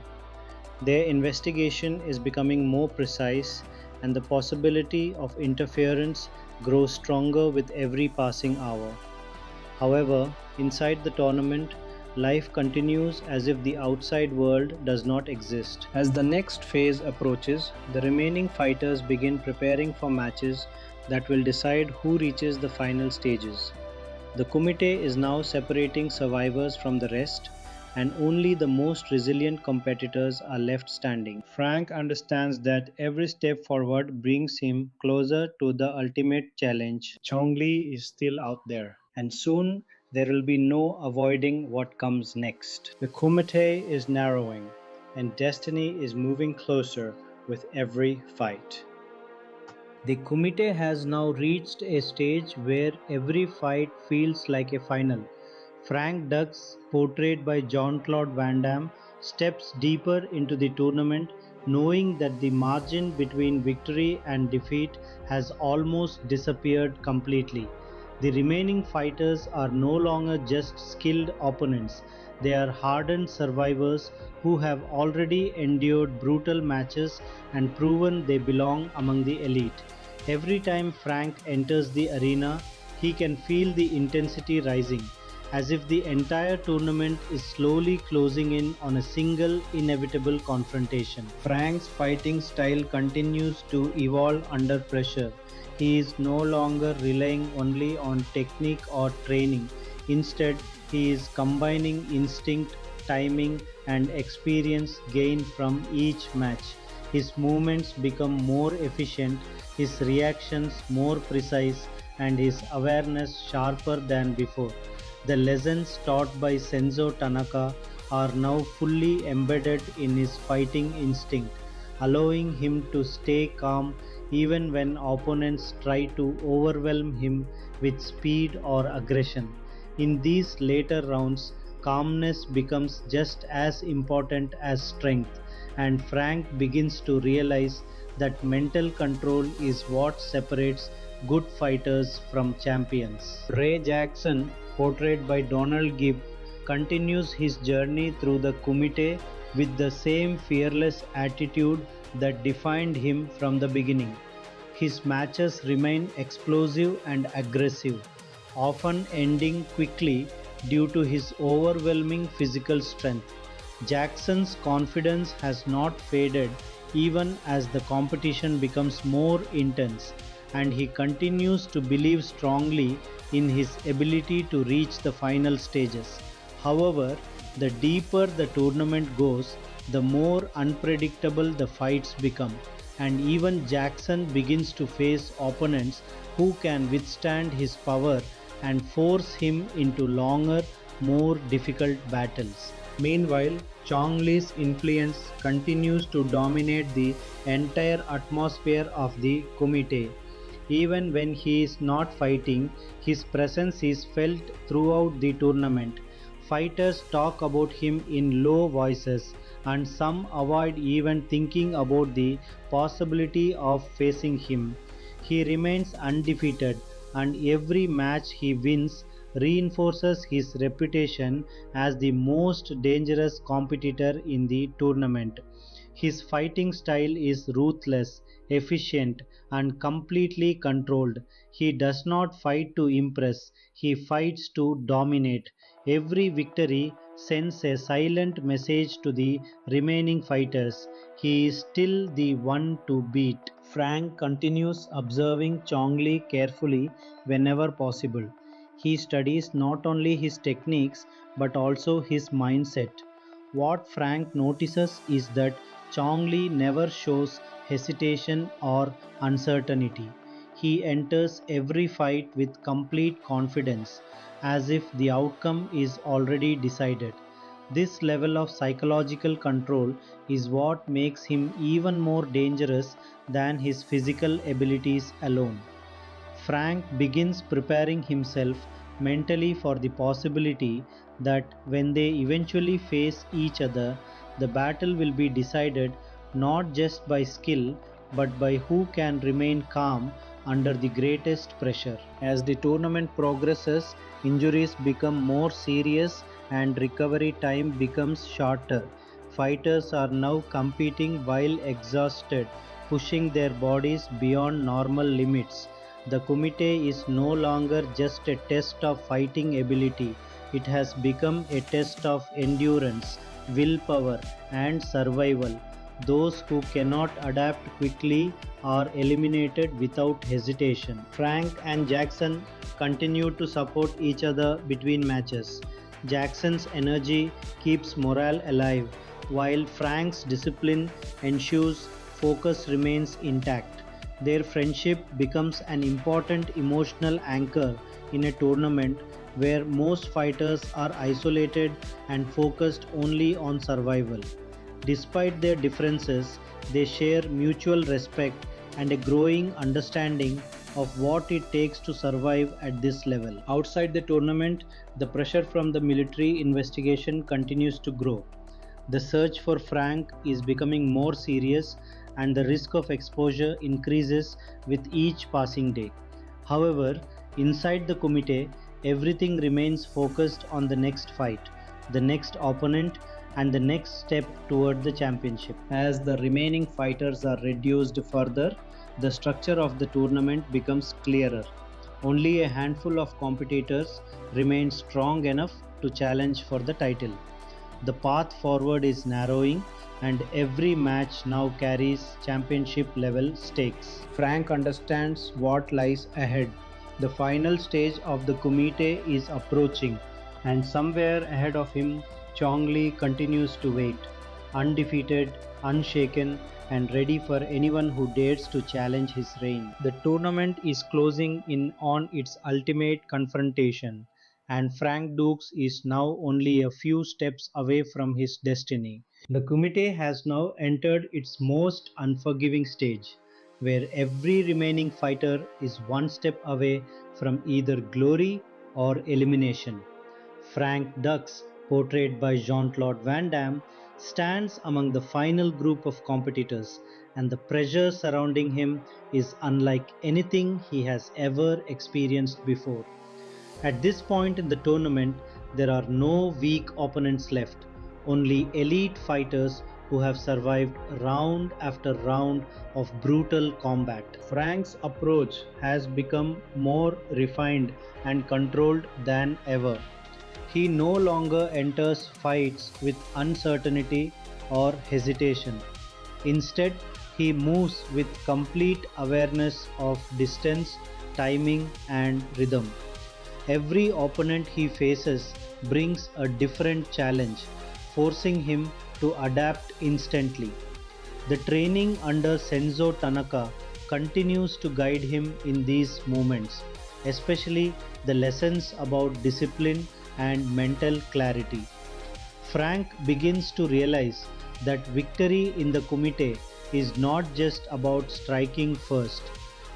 Their investigation is becoming more precise, and the possibility of interference grows stronger with every passing hour. However, inside the tournament, life continues as if the outside world does not exist. As the next phase approaches, the remaining fighters begin preparing for matches that will decide who reaches the final stages. The Kumite is now separating survivors from the rest, and only the most resilient competitors are left standing. Frank understands that every step forward brings him closer to the ultimate challenge. Chong Li is still out there, and soon there will be no avoiding what comes next. The Kumite is narrowing, and destiny is moving closer with every fight. The Kumite has now reached a stage where every fight feels like a final. Frank Dux, portrayed by Jean-Claude Van Damme, steps deeper into the tournament, knowing that the margin between victory and defeat has almost disappeared completely. The remaining fighters are no longer just skilled opponents, they are hardened survivors who have already endured brutal matches and proven they belong among the elite. Every time Frank enters the arena, he can feel the intensity rising, as if the entire tournament is slowly closing in on a single inevitable confrontation. Frank's fighting style continues to evolve under pressure. He is no longer relying only on technique or training. Instead, he is combining instinct, timing, and experience gained from each match. His movements become more efficient, his reactions more precise, and his awareness sharper than before. The lessons taught by Senzo Tanaka are now fully embedded in his fighting instinct, allowing him to stay calm even when opponents try to overwhelm him with speed or aggression. In these later rounds, calmness becomes just as important as strength, and Frank begins to realize that mental control is what separates good fighters from champions. Ray Jackson, portrayed by Donald Gibb, continues his journey through the Kumite with the same fearless attitude that defined him from the beginning. His matches remain explosive and aggressive, often ending quickly due to his overwhelming physical strength. Jackson's confidence has not faded even as the competition becomes more intense, and he continues to believe strongly in his ability to reach the final stages. However, the deeper the tournament goes, the more unpredictable the fights become, and even Jackson begins to face opponents who can withstand his power and force him into longer, more difficult battles. Meanwhile, Chong Li's influence continues to dominate the entire atmosphere of the Kumite. Even when he is not fighting, his presence is felt throughout the tournament. Fighters talk about him in low voices, and some avoid even thinking about the possibility of facing him. He remains undefeated, and every match he wins reinforces his reputation as the most dangerous competitor in the tournament. His fighting style is ruthless, efficient, and completely controlled. He does not fight to impress, he fights to dominate. Every victory sends a silent message to the remaining fighters. He is still the one to beat. Frank continues observing Chong Li carefully whenever possible. He studies not only his techniques but also his mindset. What Frank notices is that Chong Li never shows hesitation or uncertainty. He enters every fight with complete confidence, as if the outcome is already decided. This level of psychological control is what makes him even more dangerous than his physical abilities alone. Frank begins preparing himself mentally for the possibility that when they eventually face each other, the battle will be decided not just by skill but by who can remain calm under the greatest pressure. As the tournament progresses, injuries become more serious and recovery time becomes shorter. Fighters are now competing while exhausted, pushing their bodies beyond normal limits. The Kumite is no longer just a test of fighting ability, it has become a test of endurance, willpower, and survival. Those who cannot adapt quickly are eliminated without hesitation. Frank and Jackson continue to support each other between matches. Jackson's energy keeps morale alive, while Frank's discipline ensures focus remains intact. Their friendship becomes an important emotional anchor in a tournament where most fighters are isolated and focused only on survival. Despite their differences, they share mutual respect and a growing understanding of what it takes to survive at this level. Outside the tournament, the pressure from the military investigation continues to grow. The search for Frank is becoming more serious and the risk of exposure increases with each passing day. However, inside the Kumite, everything remains focused on the next fight, the next opponent, and the next step toward the championship. As the remaining fighters are reduced further, the structure of the tournament becomes clearer. Only a handful of competitors remain strong enough to challenge for the title. The path forward is narrowing, and every match now carries championship level stakes. Frank understands what lies ahead. The final stage of the Kumite is approaching, and somewhere ahead of him, Chong Li continues to wait, undefeated, unshaken, and ready for anyone who dares to challenge his reign. The tournament is closing in on its ultimate confrontation, and Frank Dux is now only a few steps away from his destiny. The Kumite has now entered its most unforgiving stage, where every remaining fighter is one step away from either glory or elimination. Frank Dux, portrayed by Jean-Claude Van Damme, stands among the final group of competitors, and the pressure surrounding him is unlike anything he has ever experienced before. At this point in the tournament, there are no weak opponents left, only elite fighters who have survived round after round of brutal combat. Frank's approach has become more refined and controlled than ever. He no longer enters fights with uncertainty or hesitation. Instead, he moves with complete awareness of distance, timing, and rhythm. Every opponent he faces brings a different challenge, forcing him to adapt instantly. The training under Senzo Tanaka continues to guide him in these moments, especially the lessons about discipline and mental clarity. Frank begins to realize that victory in the Kumite is not just about striking first,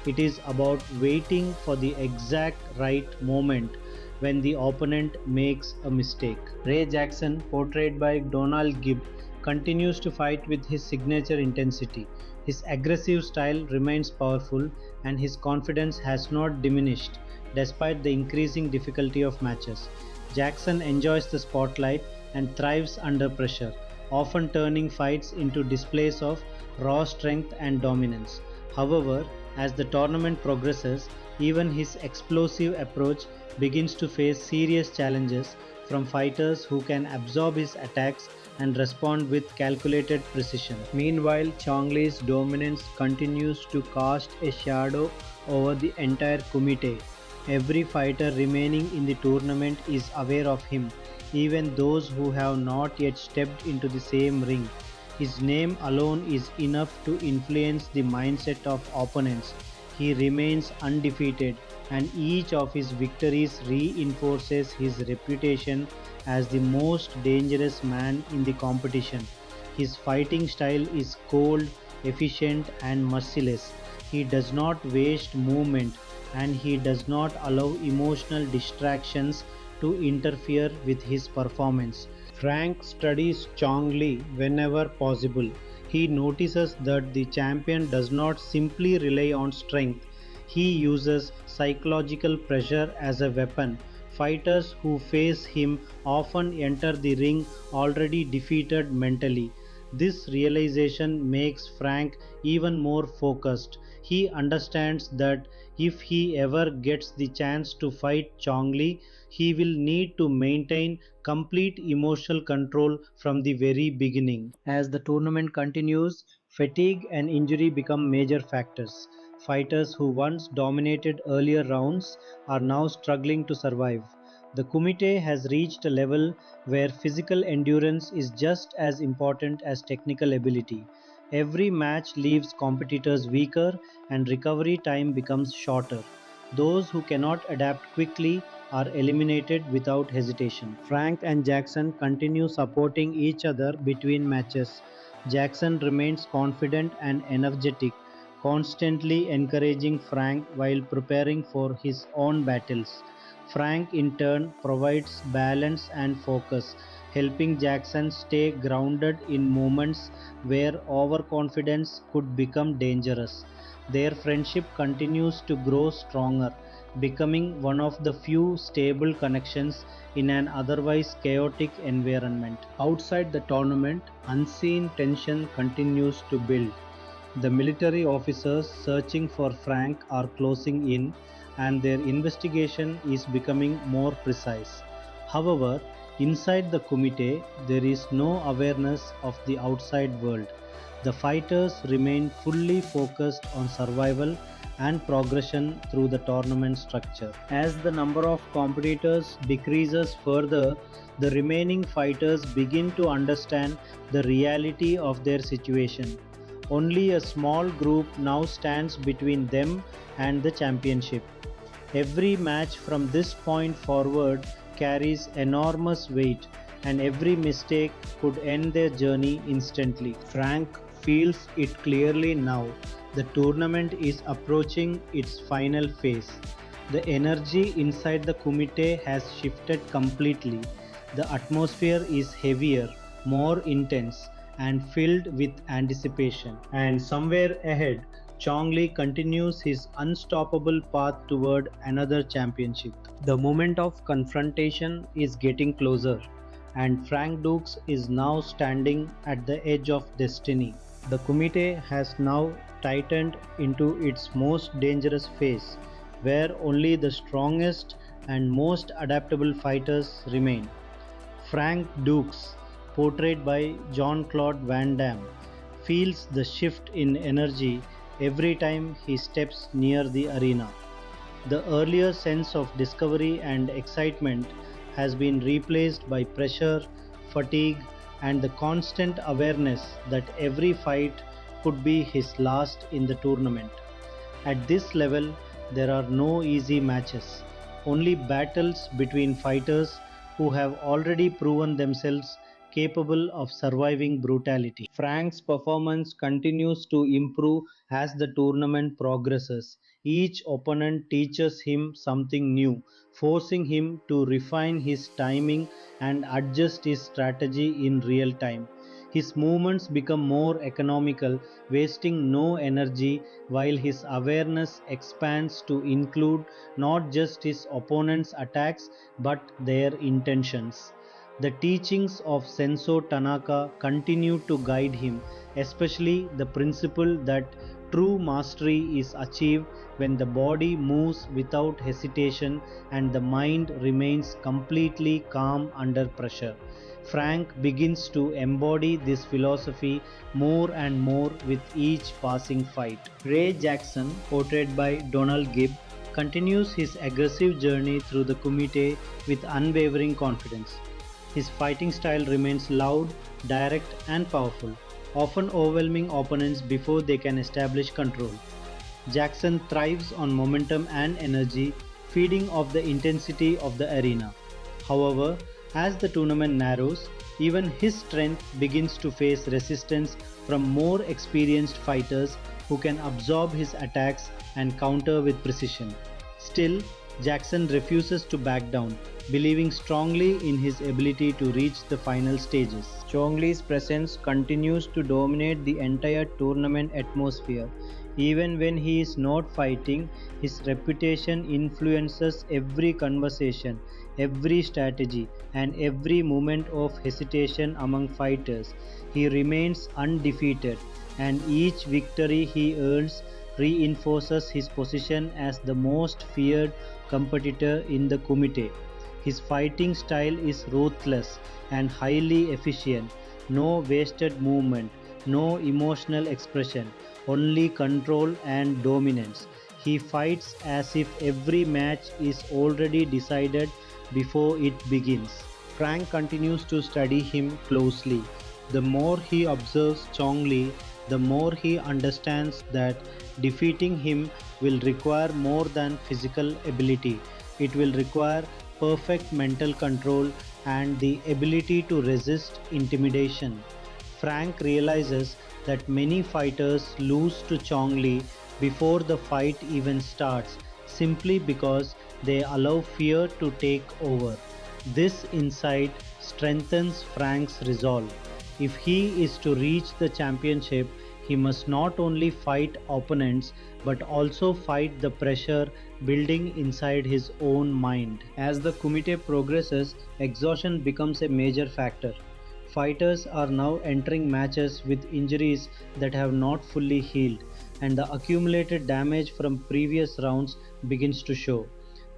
it is about waiting for the exact right moment when the opponent makes a mistake. Ray Jackson, portrayed by Donald Gibb, continues to fight with his signature intensity. His aggressive style remains powerful and his confidence has not diminished despite the increasing difficulty of matches. Jackson enjoys the spotlight and thrives under pressure, often turning fights into displays of raw strength and dominance. However, as the tournament progresses, even his explosive approach begins to face serious challenges from fighters who can absorb his attacks and respond with calculated precision. Meanwhile, Chong Li's dominance continues to cast a shadow over the entire Kumite. Every fighter remaining in the tournament is aware of him, even those who have not yet stepped into the same ring. His name alone is enough to influence the mindset of opponents. He remains undefeated, and each of his victories reinforces his reputation as the most dangerous man in the competition. His fighting style is cold, efficient, and merciless. He does not waste movement and he does not allow emotional distractions to interfere with his performance. Frank studies Chong Li whenever possible. He notices that the champion does not simply rely on strength, he uses psychological pressure as a weapon. Fighters who face him often enter the ring already defeated mentally. This realization makes Frank even more focused. He understands that if he ever gets the chance to fight Chong Li, he will need to maintain complete emotional control from the very beginning. As the tournament continues, fatigue and injury become major factors. Fighters who once dominated earlier rounds are now struggling to survive. The Kumite has reached a level where physical endurance is just as important as technical ability. Every match leaves competitors weaker and recovery time becomes shorter. Those who cannot adapt quickly are eliminated without hesitation. Frank and Jackson continue supporting each other between matches. Jackson remains confident and energetic, constantly encouraging Frank while preparing for his own battles. Frank in turn provides balance and focus, helping Jackson stay grounded in moments where overconfidence could become dangerous. Their friendship continues to grow stronger, becoming one of the few stable connections in an otherwise chaotic environment. Outside the tournament, unseen tension continues to build. The military officers searching for Frank are closing in, and their investigation is becoming more precise. However, inside the Kumite, there is no awareness of the outside world. The fighters remain fully focused on survival and progression through the tournament structure. As the number of competitors decreases further, the remaining fighters begin to understand the reality of their situation. Only a small group now stands between them and the championship. Every match from this point forward carries enormous weight, and every mistake could end their journey instantly. Frank feels it clearly now. The tournament is approaching its final phase. The energy inside the Kumite has shifted completely. The atmosphere is heavier, more intense, and filled with anticipation. And somewhere ahead, Chong Li continues his unstoppable path toward another championship. The moment of confrontation is getting closer, and Frank Dux is now standing at the edge of destiny. The Kumite has now tightened into its most dangerous phase, where only the strongest and most adaptable fighters remain. Frank Dux, portrayed by Jean-Claude Van Damme, feels the shift in energy every time he steps near the arena. The earlier sense of discovery and excitement has been replaced by pressure, fatigue, and the constant awareness that every fight could be his last in the tournament. At this level, there are no easy matches, only battles between fighters who have already proven themselves capable of surviving brutality. Frank's performance continues to improve as the tournament progresses. Each opponent teaches him something new, forcing him to refine his timing and adjust his strategy in real time. His movements become more economical, wasting no energy, while his awareness expands to include not just his opponent's attacks but their intentions. The teachings of Senso Tanaka continue to guide him, especially the principle that true mastery is achieved when the body moves without hesitation and the mind remains completely calm under pressure. Frank begins to embody this philosophy more and more with each passing fight. Ray Jackson, portrayed by Donald Gibb, continues his aggressive journey through the Kumite with unwavering confidence. His fighting style remains loud, direct, and powerful, often overwhelming opponents before they can establish control. Jackson thrives on momentum and energy, feeding off the intensity of the arena. However, as the tournament narrows, even his strength begins to face resistance from more experienced fighters who can absorb his attacks and counter with precision. Still, Jackson refuses to back down, believing strongly in his ability to reach the final stages. Chong Li's presence continues to dominate the entire tournament atmosphere. Even when he is not fighting, his reputation influences every conversation, every strategy, and every moment of hesitation among fighters. He remains undefeated, and each victory he earns reinforces his position as the most feared competitor in the Kumite. His fighting style is ruthless and highly efficient. No wasted movement, no emotional expression, only control and dominance. He fights as if every match is already decided before it begins. Frank continues to study him closely. The more he observes Chong Li, the more he understands that defeating him will require more than physical ability. It will require perfect mental control and the ability to resist intimidation. Frank realizes that many fighters lose to Chong Li before the fight even starts simply because they allow fear to take over. This insight strengthens Frank's resolve. If he is to reach the championship, he must not only fight opponents but also fight the pressure building inside his own mind. As the Kumite progresses, exhaustion becomes a major factor. Fighters are now entering matches with injuries that have not fully healed, and the accumulated damage from previous rounds begins to show.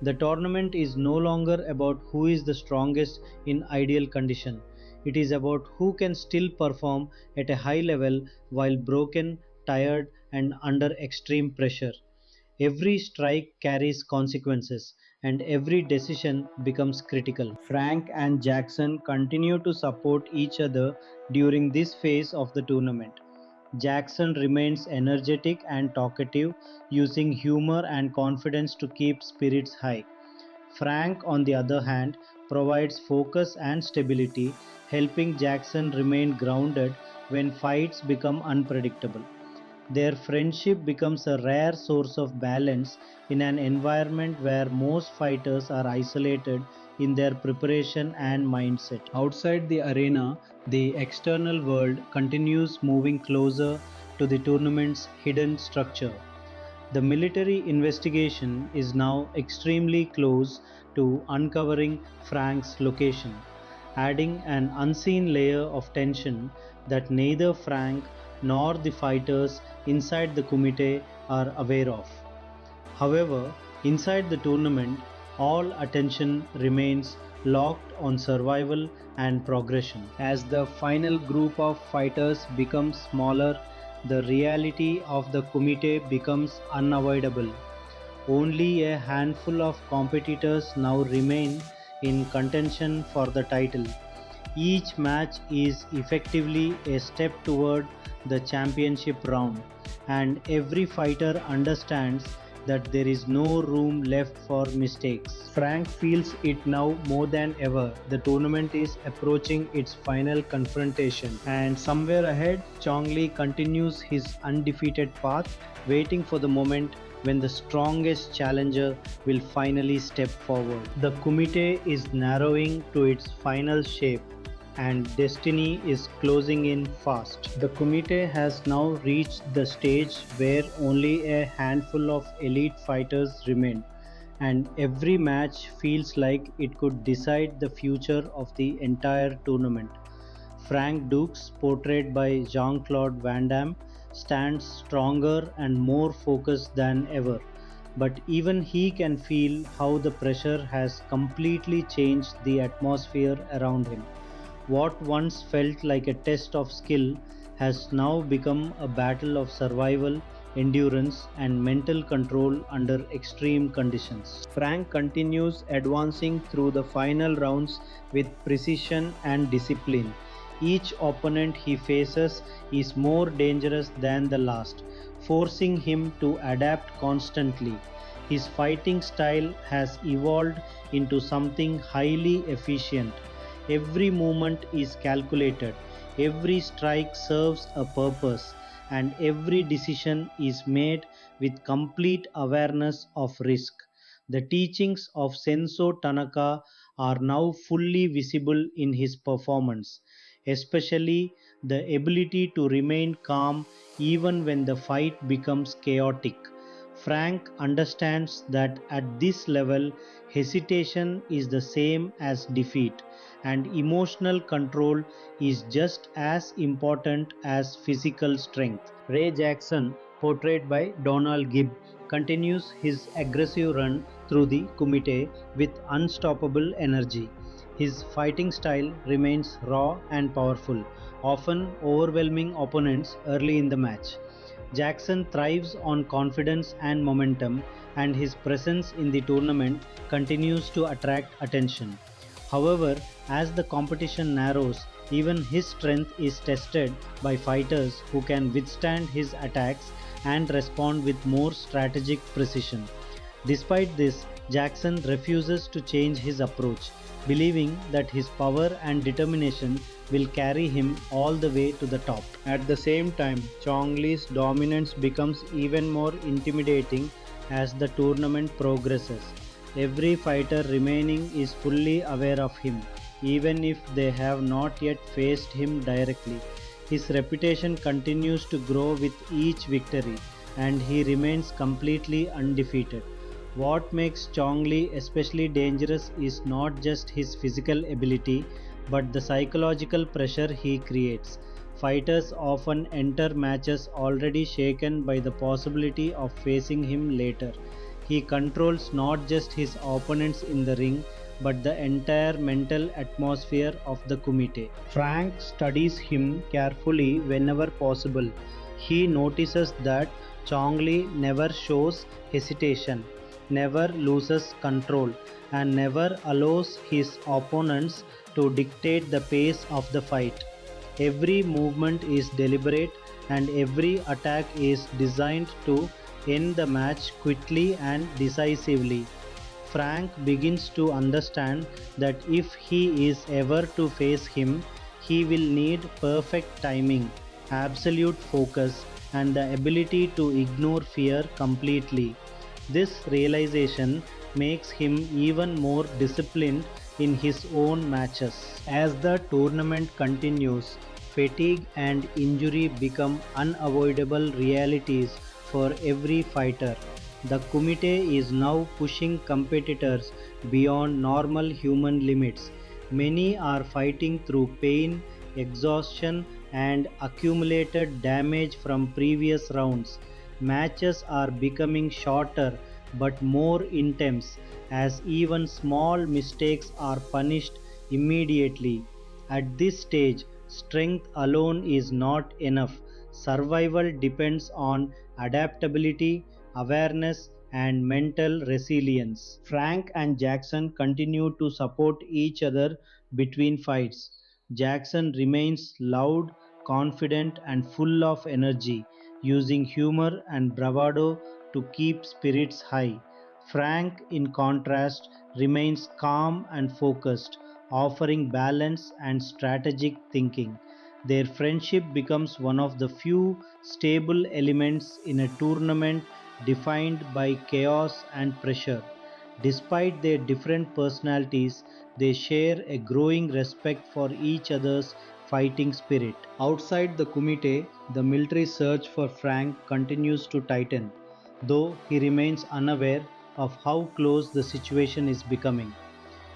The tournament is no longer about who is the strongest in ideal condition. It is about who can still perform at a high level while broken, tired, and under extreme pressure. Every strike carries consequences, and every decision becomes critical. Frank and Jackson continue to support each other during this phase of the tournament. Jackson remains energetic and talkative, using humor and confidence to keep spirits high. Frank, on the other hand, provides focus and stability, helping Jackson remain grounded when fights become unpredictable. Their friendship becomes a rare source of balance in an environment where most fighters are isolated in their preparation and mindset. Outside the arena, the external world continues moving closer to the tournament's hidden structure. The military investigation is now extremely close to uncovering Frank's location, adding an unseen layer of tension that neither Frank nor the fighters inside the Kumite are aware of. However, inside the tournament, all attention remains locked on survival and progression. As the final group of fighters becomes smaller, the reality of the Kumite becomes unavoidable. Only a handful of competitors now remain in contention for the title. Each match is effectively a step toward the championship round, and every fighter understands that there is no room left for mistakes. Frank feels it now more than ever. The tournament is approaching its final confrontation, and somewhere ahead, Chong Li continues his undefeated path, waiting for the moment when the strongest challenger will finally step forward. The Kumite is narrowing to its final shape, and destiny is closing in fast. The Kumite has now reached the stage where only a handful of elite fighters remain, and every match feels like it could decide the future of the entire tournament. Frank Dux, portrayed by Jean-Claude Van Damme, stands stronger and more focused than ever. But even he can feel how the pressure has completely changed the atmosphere around him. What once felt like a test of skill has now become a battle of survival, endurance, and mental control under extreme conditions. Frank continues advancing through the final rounds with precision and discipline. Each opponent he faces is more dangerous than the last, forcing him to adapt constantly. His fighting style has evolved into something highly efficient. Every movement is calculated, every strike serves a purpose, and every decision is made with complete awareness of risk. The teachings of Senso Tanaka are now fully visible in his performance, especially the ability to remain calm even when the fight becomes chaotic. Frank understands that at this level, hesitation is the same as defeat, and emotional control is just as important as physical strength. Ray Jackson, portrayed by Donald Gibb, continues his aggressive run through the Kumite with unstoppable energy. His fighting style remains raw and powerful, often overwhelming opponents early in the match. Jackson thrives on confidence and momentum, and his presence in the tournament continues to attract attention. However, as the competition narrows, even his strength is tested by fighters who can withstand his attacks and respond with more strategic precision. Despite this, Jackson refuses to change his approach, believing that his power and determination will carry him all the way to the top. At the same time, Chong Li's dominance becomes even more intimidating as the tournament progresses. Every fighter remaining is fully aware of him, even if they have not yet faced him directly. His reputation continues to grow with each victory, and he remains completely undefeated. What makes Chong Li especially dangerous is not just his physical ability, but the psychological pressure he creates. Fighters often enter matches already shaken by the possibility of facing him later. He controls not just his opponents in the ring, but the entire mental atmosphere of the Kumite. Frank studies him carefully whenever possible. He notices that Chong Li never shows hesitation, never loses control, and never allows his opponents to dictate the pace of the fight. Every movement is deliberate, and every attack is designed to end the match quickly and decisively. Frank begins to understand that if he is ever to face him, he will need perfect timing, absolute focus, and the ability to ignore fear completely. This realization makes him even more disciplined in his own matches. As the tournament continues, fatigue and injury become unavoidable realities for every fighter. The Kumite is now pushing competitors beyond normal human limits. Many are fighting through pain, exhaustion, and accumulated damage from previous rounds. Matches are becoming shorter but more intense, as even small mistakes are punished immediately. At this stage, strength alone is not enough. Survival depends on adaptability, awareness, and mental resilience. Frank and Jackson continue to support each other between fights. Jackson remains loud, confident, and full of energy, using humor and bravado to keep spirits high. Frank, in contrast, remains calm and focused, offering balance and strategic thinking. Their friendship becomes one of the few stable elements in a tournament defined by chaos and pressure. Despite their different personalities, they share a growing respect for each other's fighting spirit. Outside the Kumite, the military search for Frank continues to tighten, though he remains unaware of how close the situation is becoming.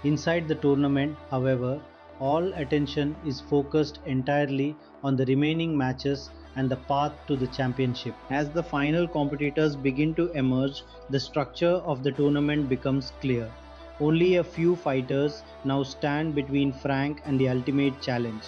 Inside the tournament, however, all attention is focused entirely on the remaining matches and the path to the championship. As the final competitors begin to emerge, the structure of the tournament becomes clear. Only a few fighters now stand between Frank and the ultimate challenge.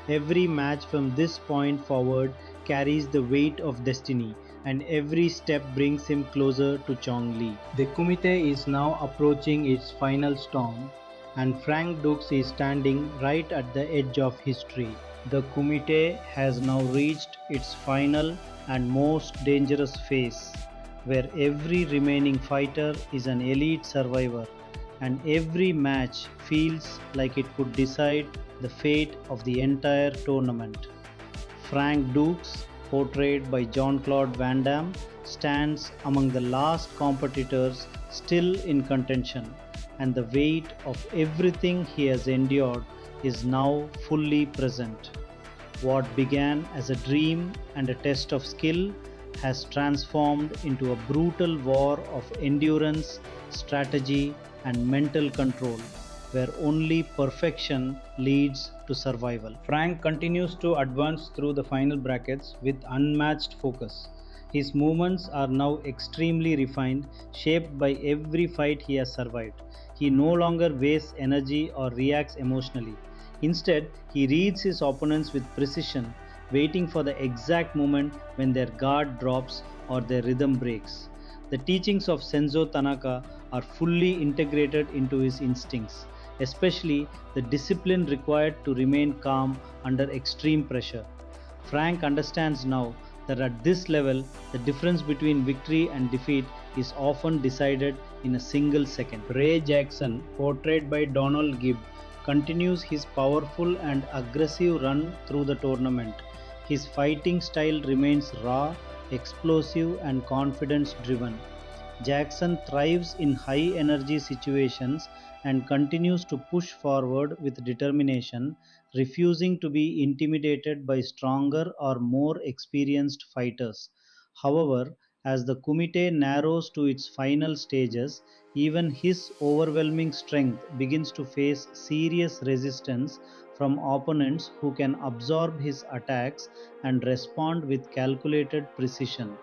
Every match from this point forward carries the weight of destiny, and every step brings him closer to Chong Li. The Kumite is now approaching its final storm, and Frank Dux is standing right at the edge of history. The Kumite has now reached its final and most dangerous phase, where every remaining fighter is an elite survivor, and every match feels like it could decide the fate of the entire tournament. Frank Dux, portrayed by Jean-Claude Van Damme, stands among the last competitors still in contention, and the weight of everything he has endured is now fully present. What began as a dream and a test of skill has transformed into a brutal war of endurance, strategy, and mental control, where only perfection leads to survival. Frank continues to advance through the final brackets with unmatched focus. His movements are now extremely refined, shaped by every fight he has survived. He no longer wastes energy or reacts emotionally. Instead, he reads his opponents with precision, waiting for the exact moment when their guard drops or their rhythm breaks. The teachings of Senzo Tanaka are fully integrated into his instincts, especially the discipline required to remain calm under extreme pressure. Frank understands now that at this level, the difference between victory and defeat is often decided in a single second. Ray Jackson, portrayed by Donald Gibb, continues his powerful and aggressive run through the tournament. His fighting style remains raw, explosive, and confidence driven. Jackson thrives in high energy situations and continues to push forward with determination, refusing to be intimidated by stronger or more experienced fighters. However, as the Kumite narrows to its final stages, even his overwhelming strength begins to face serious resistance from opponents who can absorb his attacks and respond with calculated precision.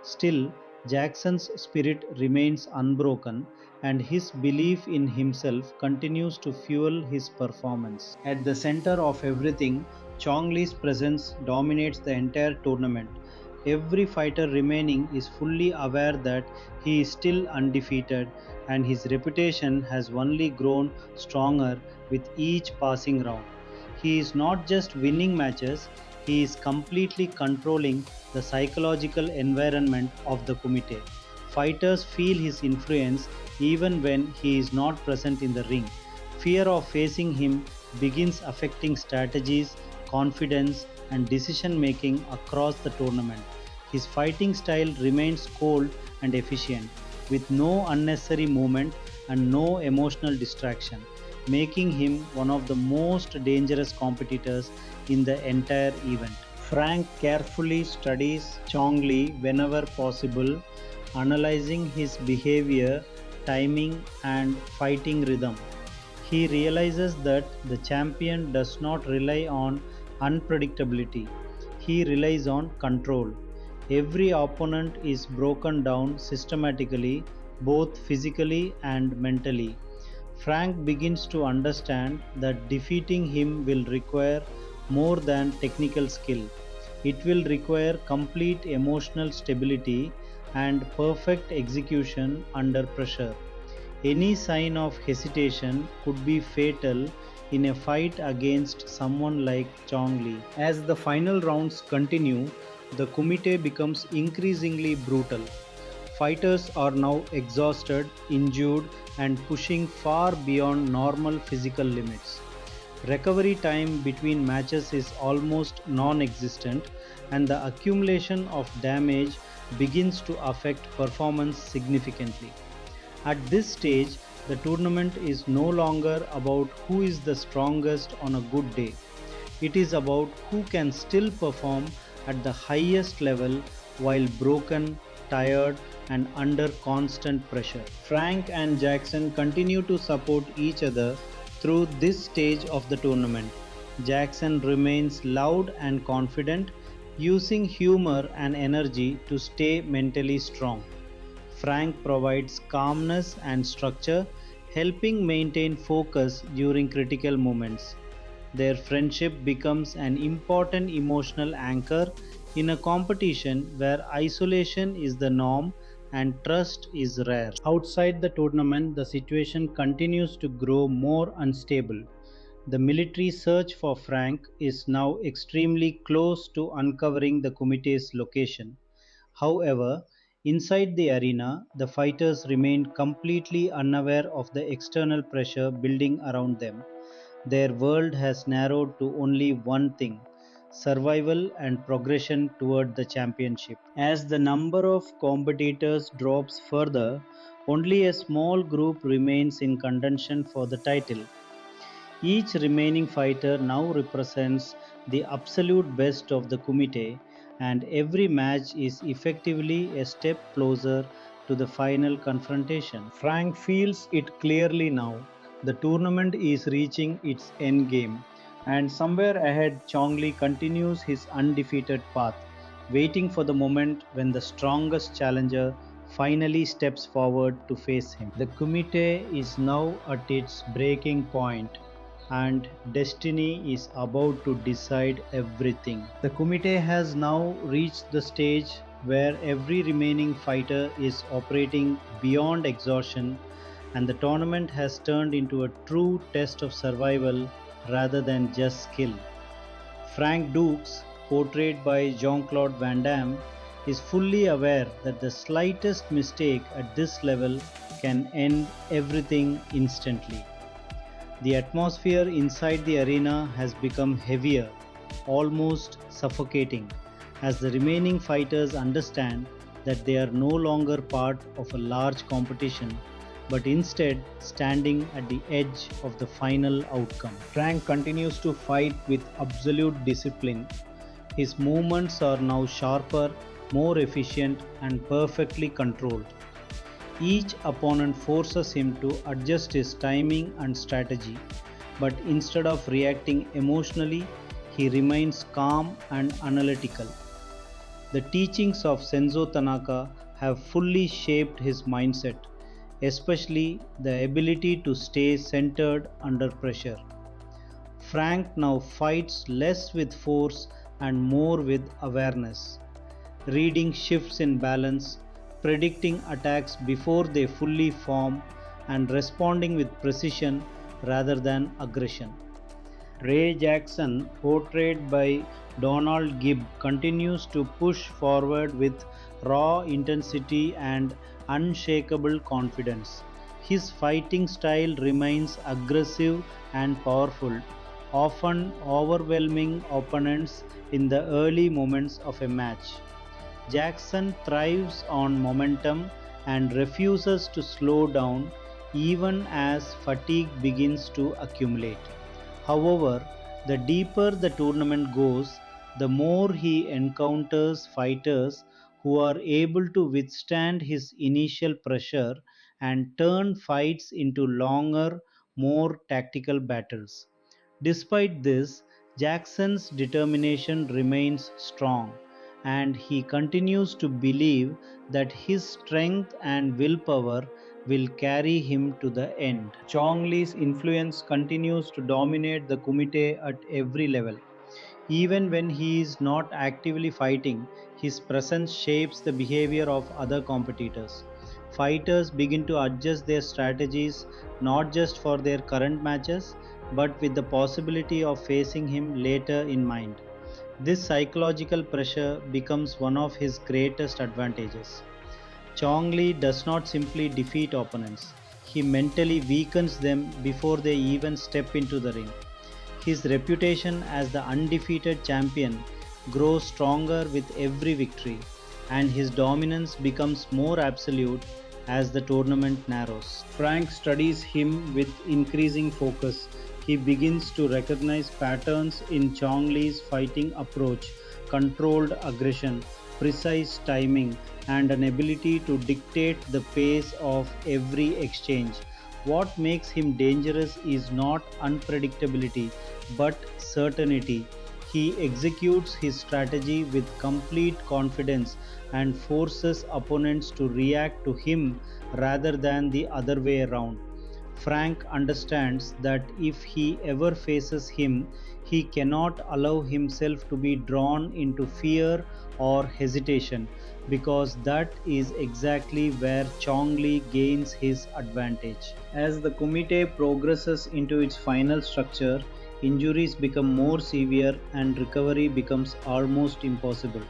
Still, Jackson's spirit remains unbroken, and his belief in himself continues to fuel his performance. At the center of everything, Chong Li's presence dominates the entire tournament. Every fighter remaining is fully aware that he is still undefeated, and his reputation has only grown stronger with each passing round. He is not just winning matches, he is completely controlling the psychological environment of the Kumite. Fighters feel his influence even when he is not present in the ring. Fear of facing him begins affecting strategies, confidence, and decision making across the tournament. His fighting style remains cold and efficient, with no unnecessary movement and no emotional distraction, making him one of the most dangerous competitors in the entire event. Frank carefully studies Chong Li whenever possible, analyzing his behavior, timing, and fighting rhythm. He realizes that the champion does not rely on unpredictability, he relies on control. Every opponent is broken down systematically, both physically and mentally. Frank begins to understand that defeating him will require more than technical skill. It will require complete emotional stability and perfect execution under pressure. Any sign of hesitation could be fatal in a fight against someone like Chong Li. As the final rounds continue, the Kumite becomes increasingly brutal. Fighters are now exhausted, injured, and pushing far beyond normal physical limits. Recovery time between matches is almost non existent, and the accumulation of damage begins to affect performance significantly. At this stage, the tournament is no longer about who is the strongest on a good day. It is about who can still perform at the highest level while broken, tired, and under constant pressure. Frank and Jackson continue to support each other through this stage of the tournament. Jackson remains loud and confident, using humor and energy to stay mentally strong. Frank provides calmness and structure, helping maintain focus during critical moments. Their friendship becomes an important emotional anchor in a competition where isolation is the norm and trust is rare. Outside the tournament, the situation continues to grow more unstable. The military search for Frank is now extremely close to uncovering the Kumite's location. However, inside the arena, the fighters remain completely unaware of the external pressure building around them. Their world has narrowed to only one thing: survival and progression toward the championship. As the number of competitors drops further, only a small group remains in contention for the title. Each remaining fighter now represents the absolute best of the Kumite, and every match is effectively a step closer to the final confrontation. Frank feels it clearly now. The tournament is reaching its end game, and somewhere ahead, Chongli continues his undefeated path, waiting for the moment when the strongest challenger finally steps forward to face him. The Kumite is now at its breaking point, and destiny is about to decide everything. The Kumite has now reached the stage where every remaining fighter is operating beyond exhaustion, and the tournament has turned into a true test of survival rather than just skill. Frank Dux, portrayed by Jean-Claude Van Damme, is fully aware that the slightest mistake at this level can end everything instantly. The atmosphere inside the arena has become heavier, almost suffocating, as the remaining fighters understand that they are no longer part of a large competition but instead standing at the edge of the final outcome. Frank continues to fight with absolute discipline. His movements are now sharper, more efficient, and perfectly controlled. Each opponent forces him to adjust his timing and strategy, but instead of reacting emotionally, he remains calm and analytical. The teachings of Senzo Tanaka have fully shaped his mindset, especially the ability to stay centered under pressure. Frank now fights less with force and more with awareness, reading shifts in balance, predicting attacks before they fully form, and responding with precision rather than aggression. Ray Jackson, portrayed by Donald Gibb, continues to push forward with raw intensity and unshakable confidence. His fighting style remains aggressive and powerful, often overwhelming opponents in the early moments of a match. Jackson thrives on momentum and refuses to slow down even as fatigue begins to accumulate. However, the deeper the tournament goes, the more he encounters fighters who are able to withstand his initial pressure and turn fights into longer, more tactical battles. Despite this, Jackson's determination remains strong, and he continues to believe that his strength and willpower will carry him to the end. Chong Li's influence continues to dominate the Kumite at every level. Even when he is not actively fighting, his presence shapes the behavior of other competitors. Fighters begin to adjust their strategies not just for their current matches but with the possibility of facing him later in mind. This psychological pressure becomes one of his greatest advantages. Chong Li does not simply defeat opponents, he mentally weakens them before they even step into the ring. His reputation as the undefeated champion grows stronger with every victory, and his dominance becomes more absolute as the tournament narrows. Frank studies him with increasing focus. He begins to recognize patterns in Chong Li's fighting approach, controlled aggression, precise timing, and an ability to dictate the pace of every exchange. What makes him dangerous is not unpredictability but certainty. He executes his strategy with complete confidence and forces opponents to react to him rather than the other way around. Frank understands that if he ever faces him, he cannot allow himself to be drawn into fear or hesitation because that is exactly where Chong Li gains his advantage. As the Kumite progresses into its final structure, injuries become more severe and recovery becomes almost impossible.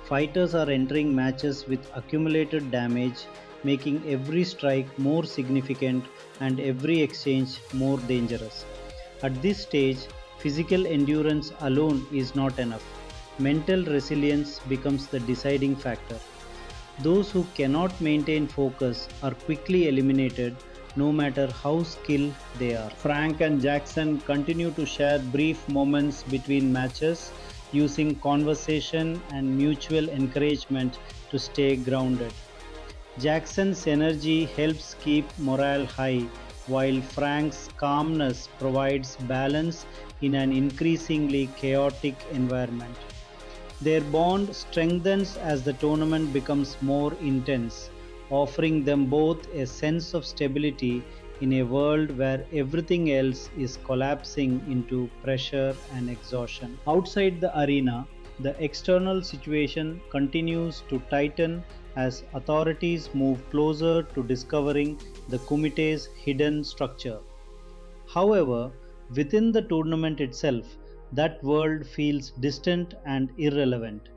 Fighters are entering matches with accumulated damage, making every strike more significant and every exchange more dangerous. At this stage, physical endurance alone is not enough. Mental resilience becomes the deciding factor. Those who cannot maintain focus are quickly eliminated no matter how skilled they are. Frank and Jackson continue to share brief moments between matches, using conversation and mutual encouragement to stay grounded. Jackson's energy helps keep morale high, while Frank's calmness provides balance in an increasingly chaotic environment. Their bond strengthens as the tournament becomes more intense, offering them both a sense of stability in a world where everything else is collapsing into pressure and exhaustion. Outside the arena, the external situation continues to tighten as authorities move closer to discovering the Kumite's hidden structure. However, within the tournament itself, that world feels distant and irrelevant.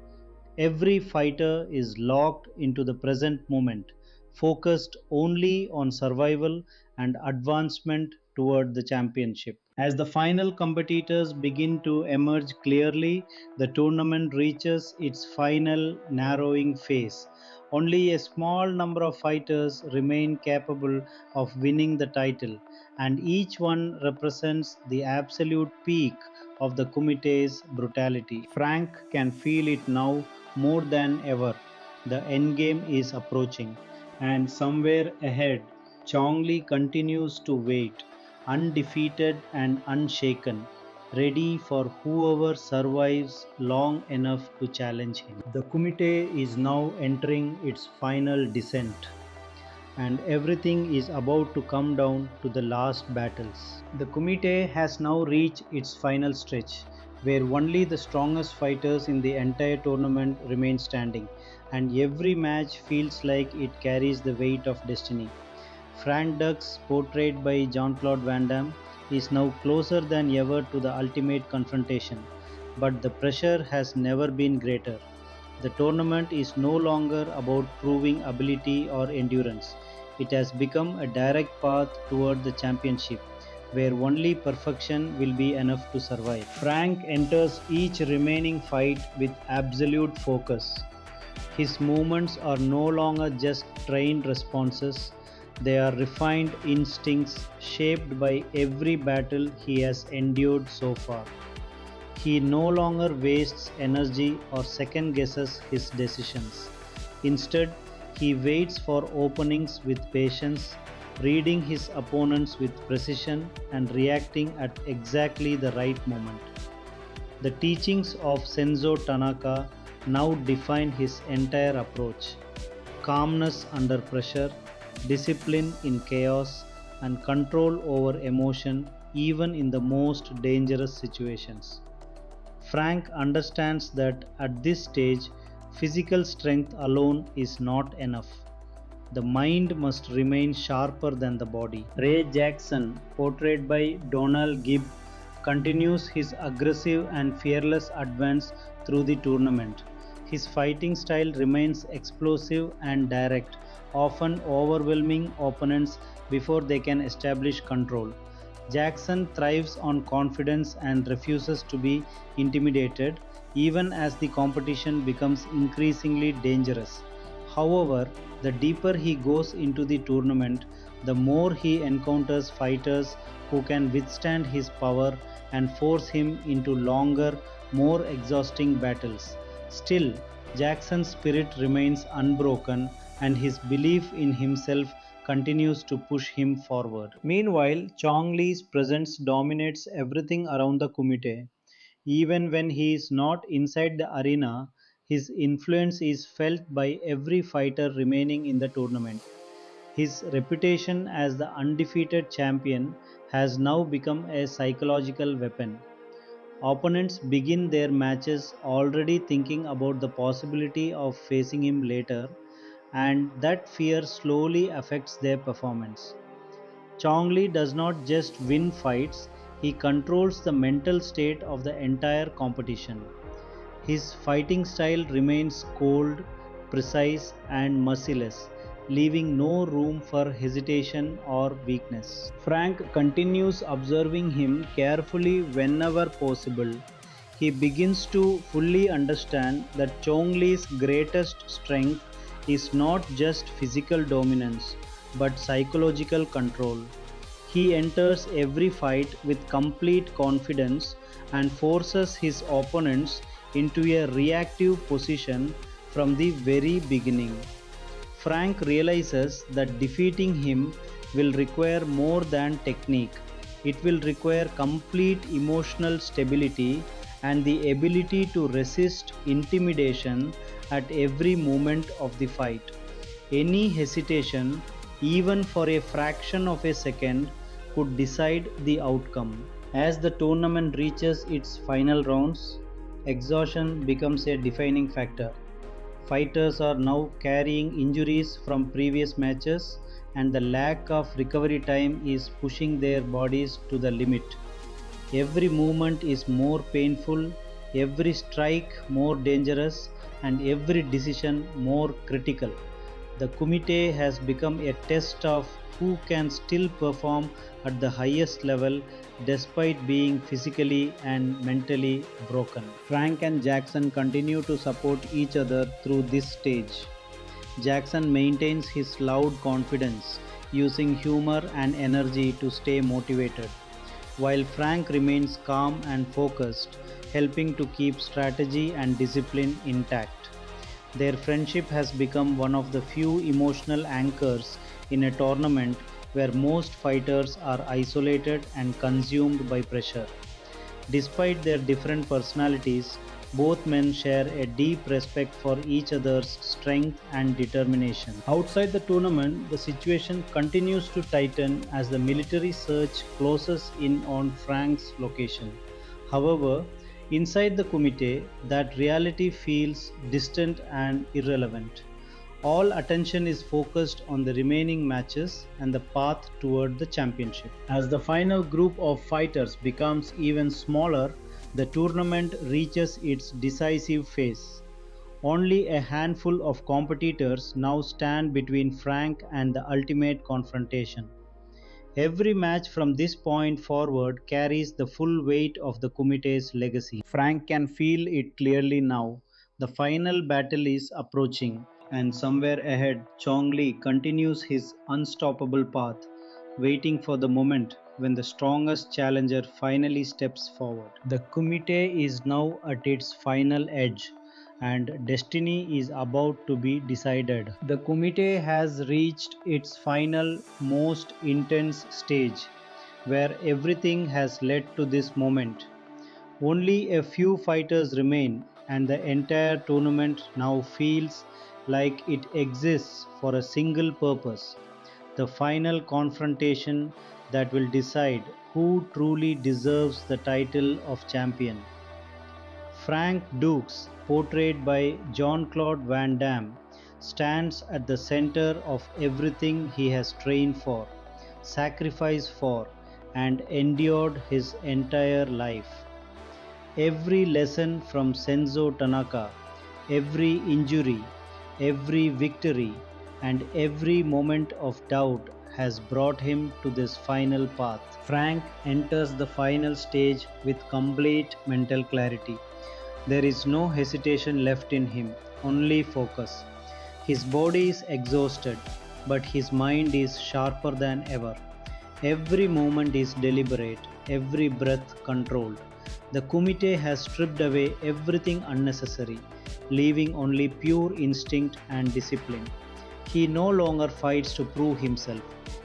Every fighter is locked into the present moment, focused only on survival and advancement toward the championship. As the final competitors begin to emerge clearly, the tournament reaches its final narrowing phase. Only a small number of fighters remain capable of winning the title, and each one represents the absolute peak of the Kumite's brutality. Frank can feel it now more than ever. The endgame is approaching, and somewhere ahead, Chong Li continues to wait, undefeated and unshaken, ready for whoever survives long enough to challenge him. The Kumite is now entering its final descent, and everything is about to come down to the last battles. The Kumite has now reached its final stretch, where only the strongest fighters in the entire tournament remain standing, and every match feels like it carries the weight of destiny. Frank Dux, portrayed by Jean-Claude Van Damme, is now closer than ever to the ultimate confrontation, but the pressure has never been greater. The tournament is no longer about proving ability or endurance. It has become a direct path toward the championship, where only perfection will be enough to survive. Frank enters each remaining fight with absolute focus. His movements are no longer just trained responses, they are refined instincts shaped by every battle he has endured so far. He no longer wastes energy or second guesses his decisions. Instead, he waits for openings with patience, reading his opponents with precision and reacting at exactly the right moment. The teachings of Senzo Tanaka now define his entire approach: calmness under pressure, discipline in chaos, and control over emotion even in the most dangerous situations. Frank understands that at this stage, physical strength alone is not enough. The mind must remain sharper than the body. Ray Jackson, portrayed by Donald Gibb, continues his aggressive and fearless advance through the tournament. His fighting style remains explosive and direct, often overwhelming opponents before they can establish control. Jackson thrives on confidence and refuses to be intimidated, even as the competition becomes increasingly dangerous. However, the deeper he goes into the tournament, the more he encounters fighters who can withstand his power and force him into longer, more exhausting battles. Still, Jackson's spirit remains unbroken and his belief in himself continues to push him forward. Meanwhile, Chong Li's presence dominates everything around the Kumite. Even when he is not inside the arena, his influence is felt by every fighter remaining in the tournament. His reputation as the undefeated champion has now become a psychological weapon. Opponents begin their matches already thinking about the possibility of facing him later, and that fear slowly affects their performance. Chong Li does not just win fights, he controls the mental state of the entire competition. His fighting style remains cold, precise, and merciless, leaving no room for hesitation or weakness. Frank continues observing him carefully whenever possible. He begins to fully understand that Chong Li's greatest strength is not just physical dominance but psychological control. He enters every fight with complete confidence and forces his opponents into a reactive position from the very beginning. Frank realizes that defeating him will require more than technique. It will require complete emotional stability and the ability to resist intimidation at every moment of the fight. Any hesitation, even for a fraction of a second, could decide the outcome. As the tournament reaches its final rounds, exhaustion becomes a defining factor. Fighters are now carrying injuries from previous matches, and the lack of recovery time is pushing their bodies to the limit. Every movement is more painful, every strike more dangerous, and every decision more critical. The Kumite has become a test of who can still perform at the highest level despite being physically and mentally broken. Frank and Jackson continue to support each other through this stage. Jackson maintains his loud confidence, using humor and energy to stay motivated, while Frank remains calm and focused, helping to keep strategy and discipline intact. Their friendship has become one of the few emotional anchors in a tournament where most fighters are isolated and consumed by pressure. Despite their different personalities, both men share a deep respect for each other's strength and determination. Outside the tournament, the situation continues to tighten as the military search closes in on Frank's location. However, inside the Kumite, that reality feels distant and irrelevant. All attention is focused on the remaining matches and the path toward the championship. As the final group of fighters becomes even smaller, the tournament reaches its decisive phase. Only a handful of competitors now stand between Frank and the ultimate confrontation. Every match from this point forward carries the full weight of the Kumite's legacy. Frank can feel it clearly now. The final battle is approaching, and somewhere ahead, Chong Li continues his unstoppable path, waiting for the moment when the strongest challenger finally steps forward. The Kumite is now at its final edge, and destiny is about to be decided. The Kumite has reached its final, most intense stage, where everything has led to this moment. Only a few fighters remain, and the entire tournament now feels like it exists for a single purpose: the final confrontation that will decide who truly deserves the title of champion. Frank Dux, portrayed by Jean-Claude Van Damme, stands at the center of everything he has trained for, sacrificed for, and endured his entire life. Every lesson from Senzo Tanaka, Every injury, every victory, and every moment of doubt has brought him to this final path. Frank enters the final stage with complete mental clarity. There is no hesitation left in him, only focus. His body is exhausted, but his mind is sharper than ever. Every movement is deliberate, every breath controlled. The Kumite has stripped away everything unnecessary, leaving only pure instinct and discipline. He no longer fights to prove himself.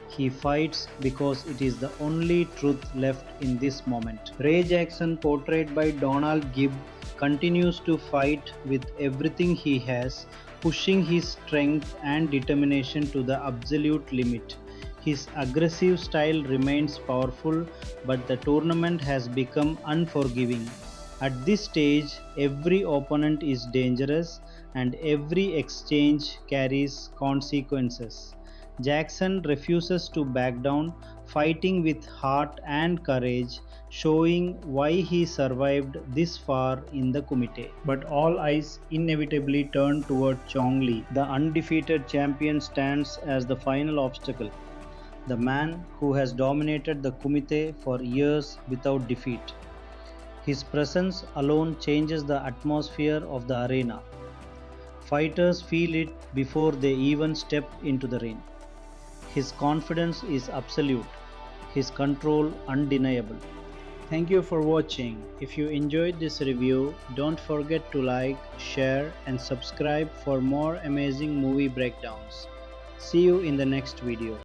He fights because it is the only truth left in this moment. Ray Jackson, portrayed by Donald Gibb, continues to fight with everything he has, pushing his strength and determination to the absolute limit. His aggressive style remains powerful, but the tournament has become unforgiving. At this stage, every opponent is dangerous and every exchange carries consequences. Jackson refuses to back down, fighting with heart and courage, showing why he survived this far in the Kumite. But all eyes inevitably turn toward Chong Li. The undefeated champion stands as the final obstacle. The man who has dominated the Kumite for years without defeat. His presence alone changes the atmosphere of the arena. Fighters feel it before they even step into the ring. His confidence is absolute, his control undeniable. Thank you for watching. If you enjoyed this review, don't forget to like, share, and subscribe for more amazing movie breakdowns. See you in the next video.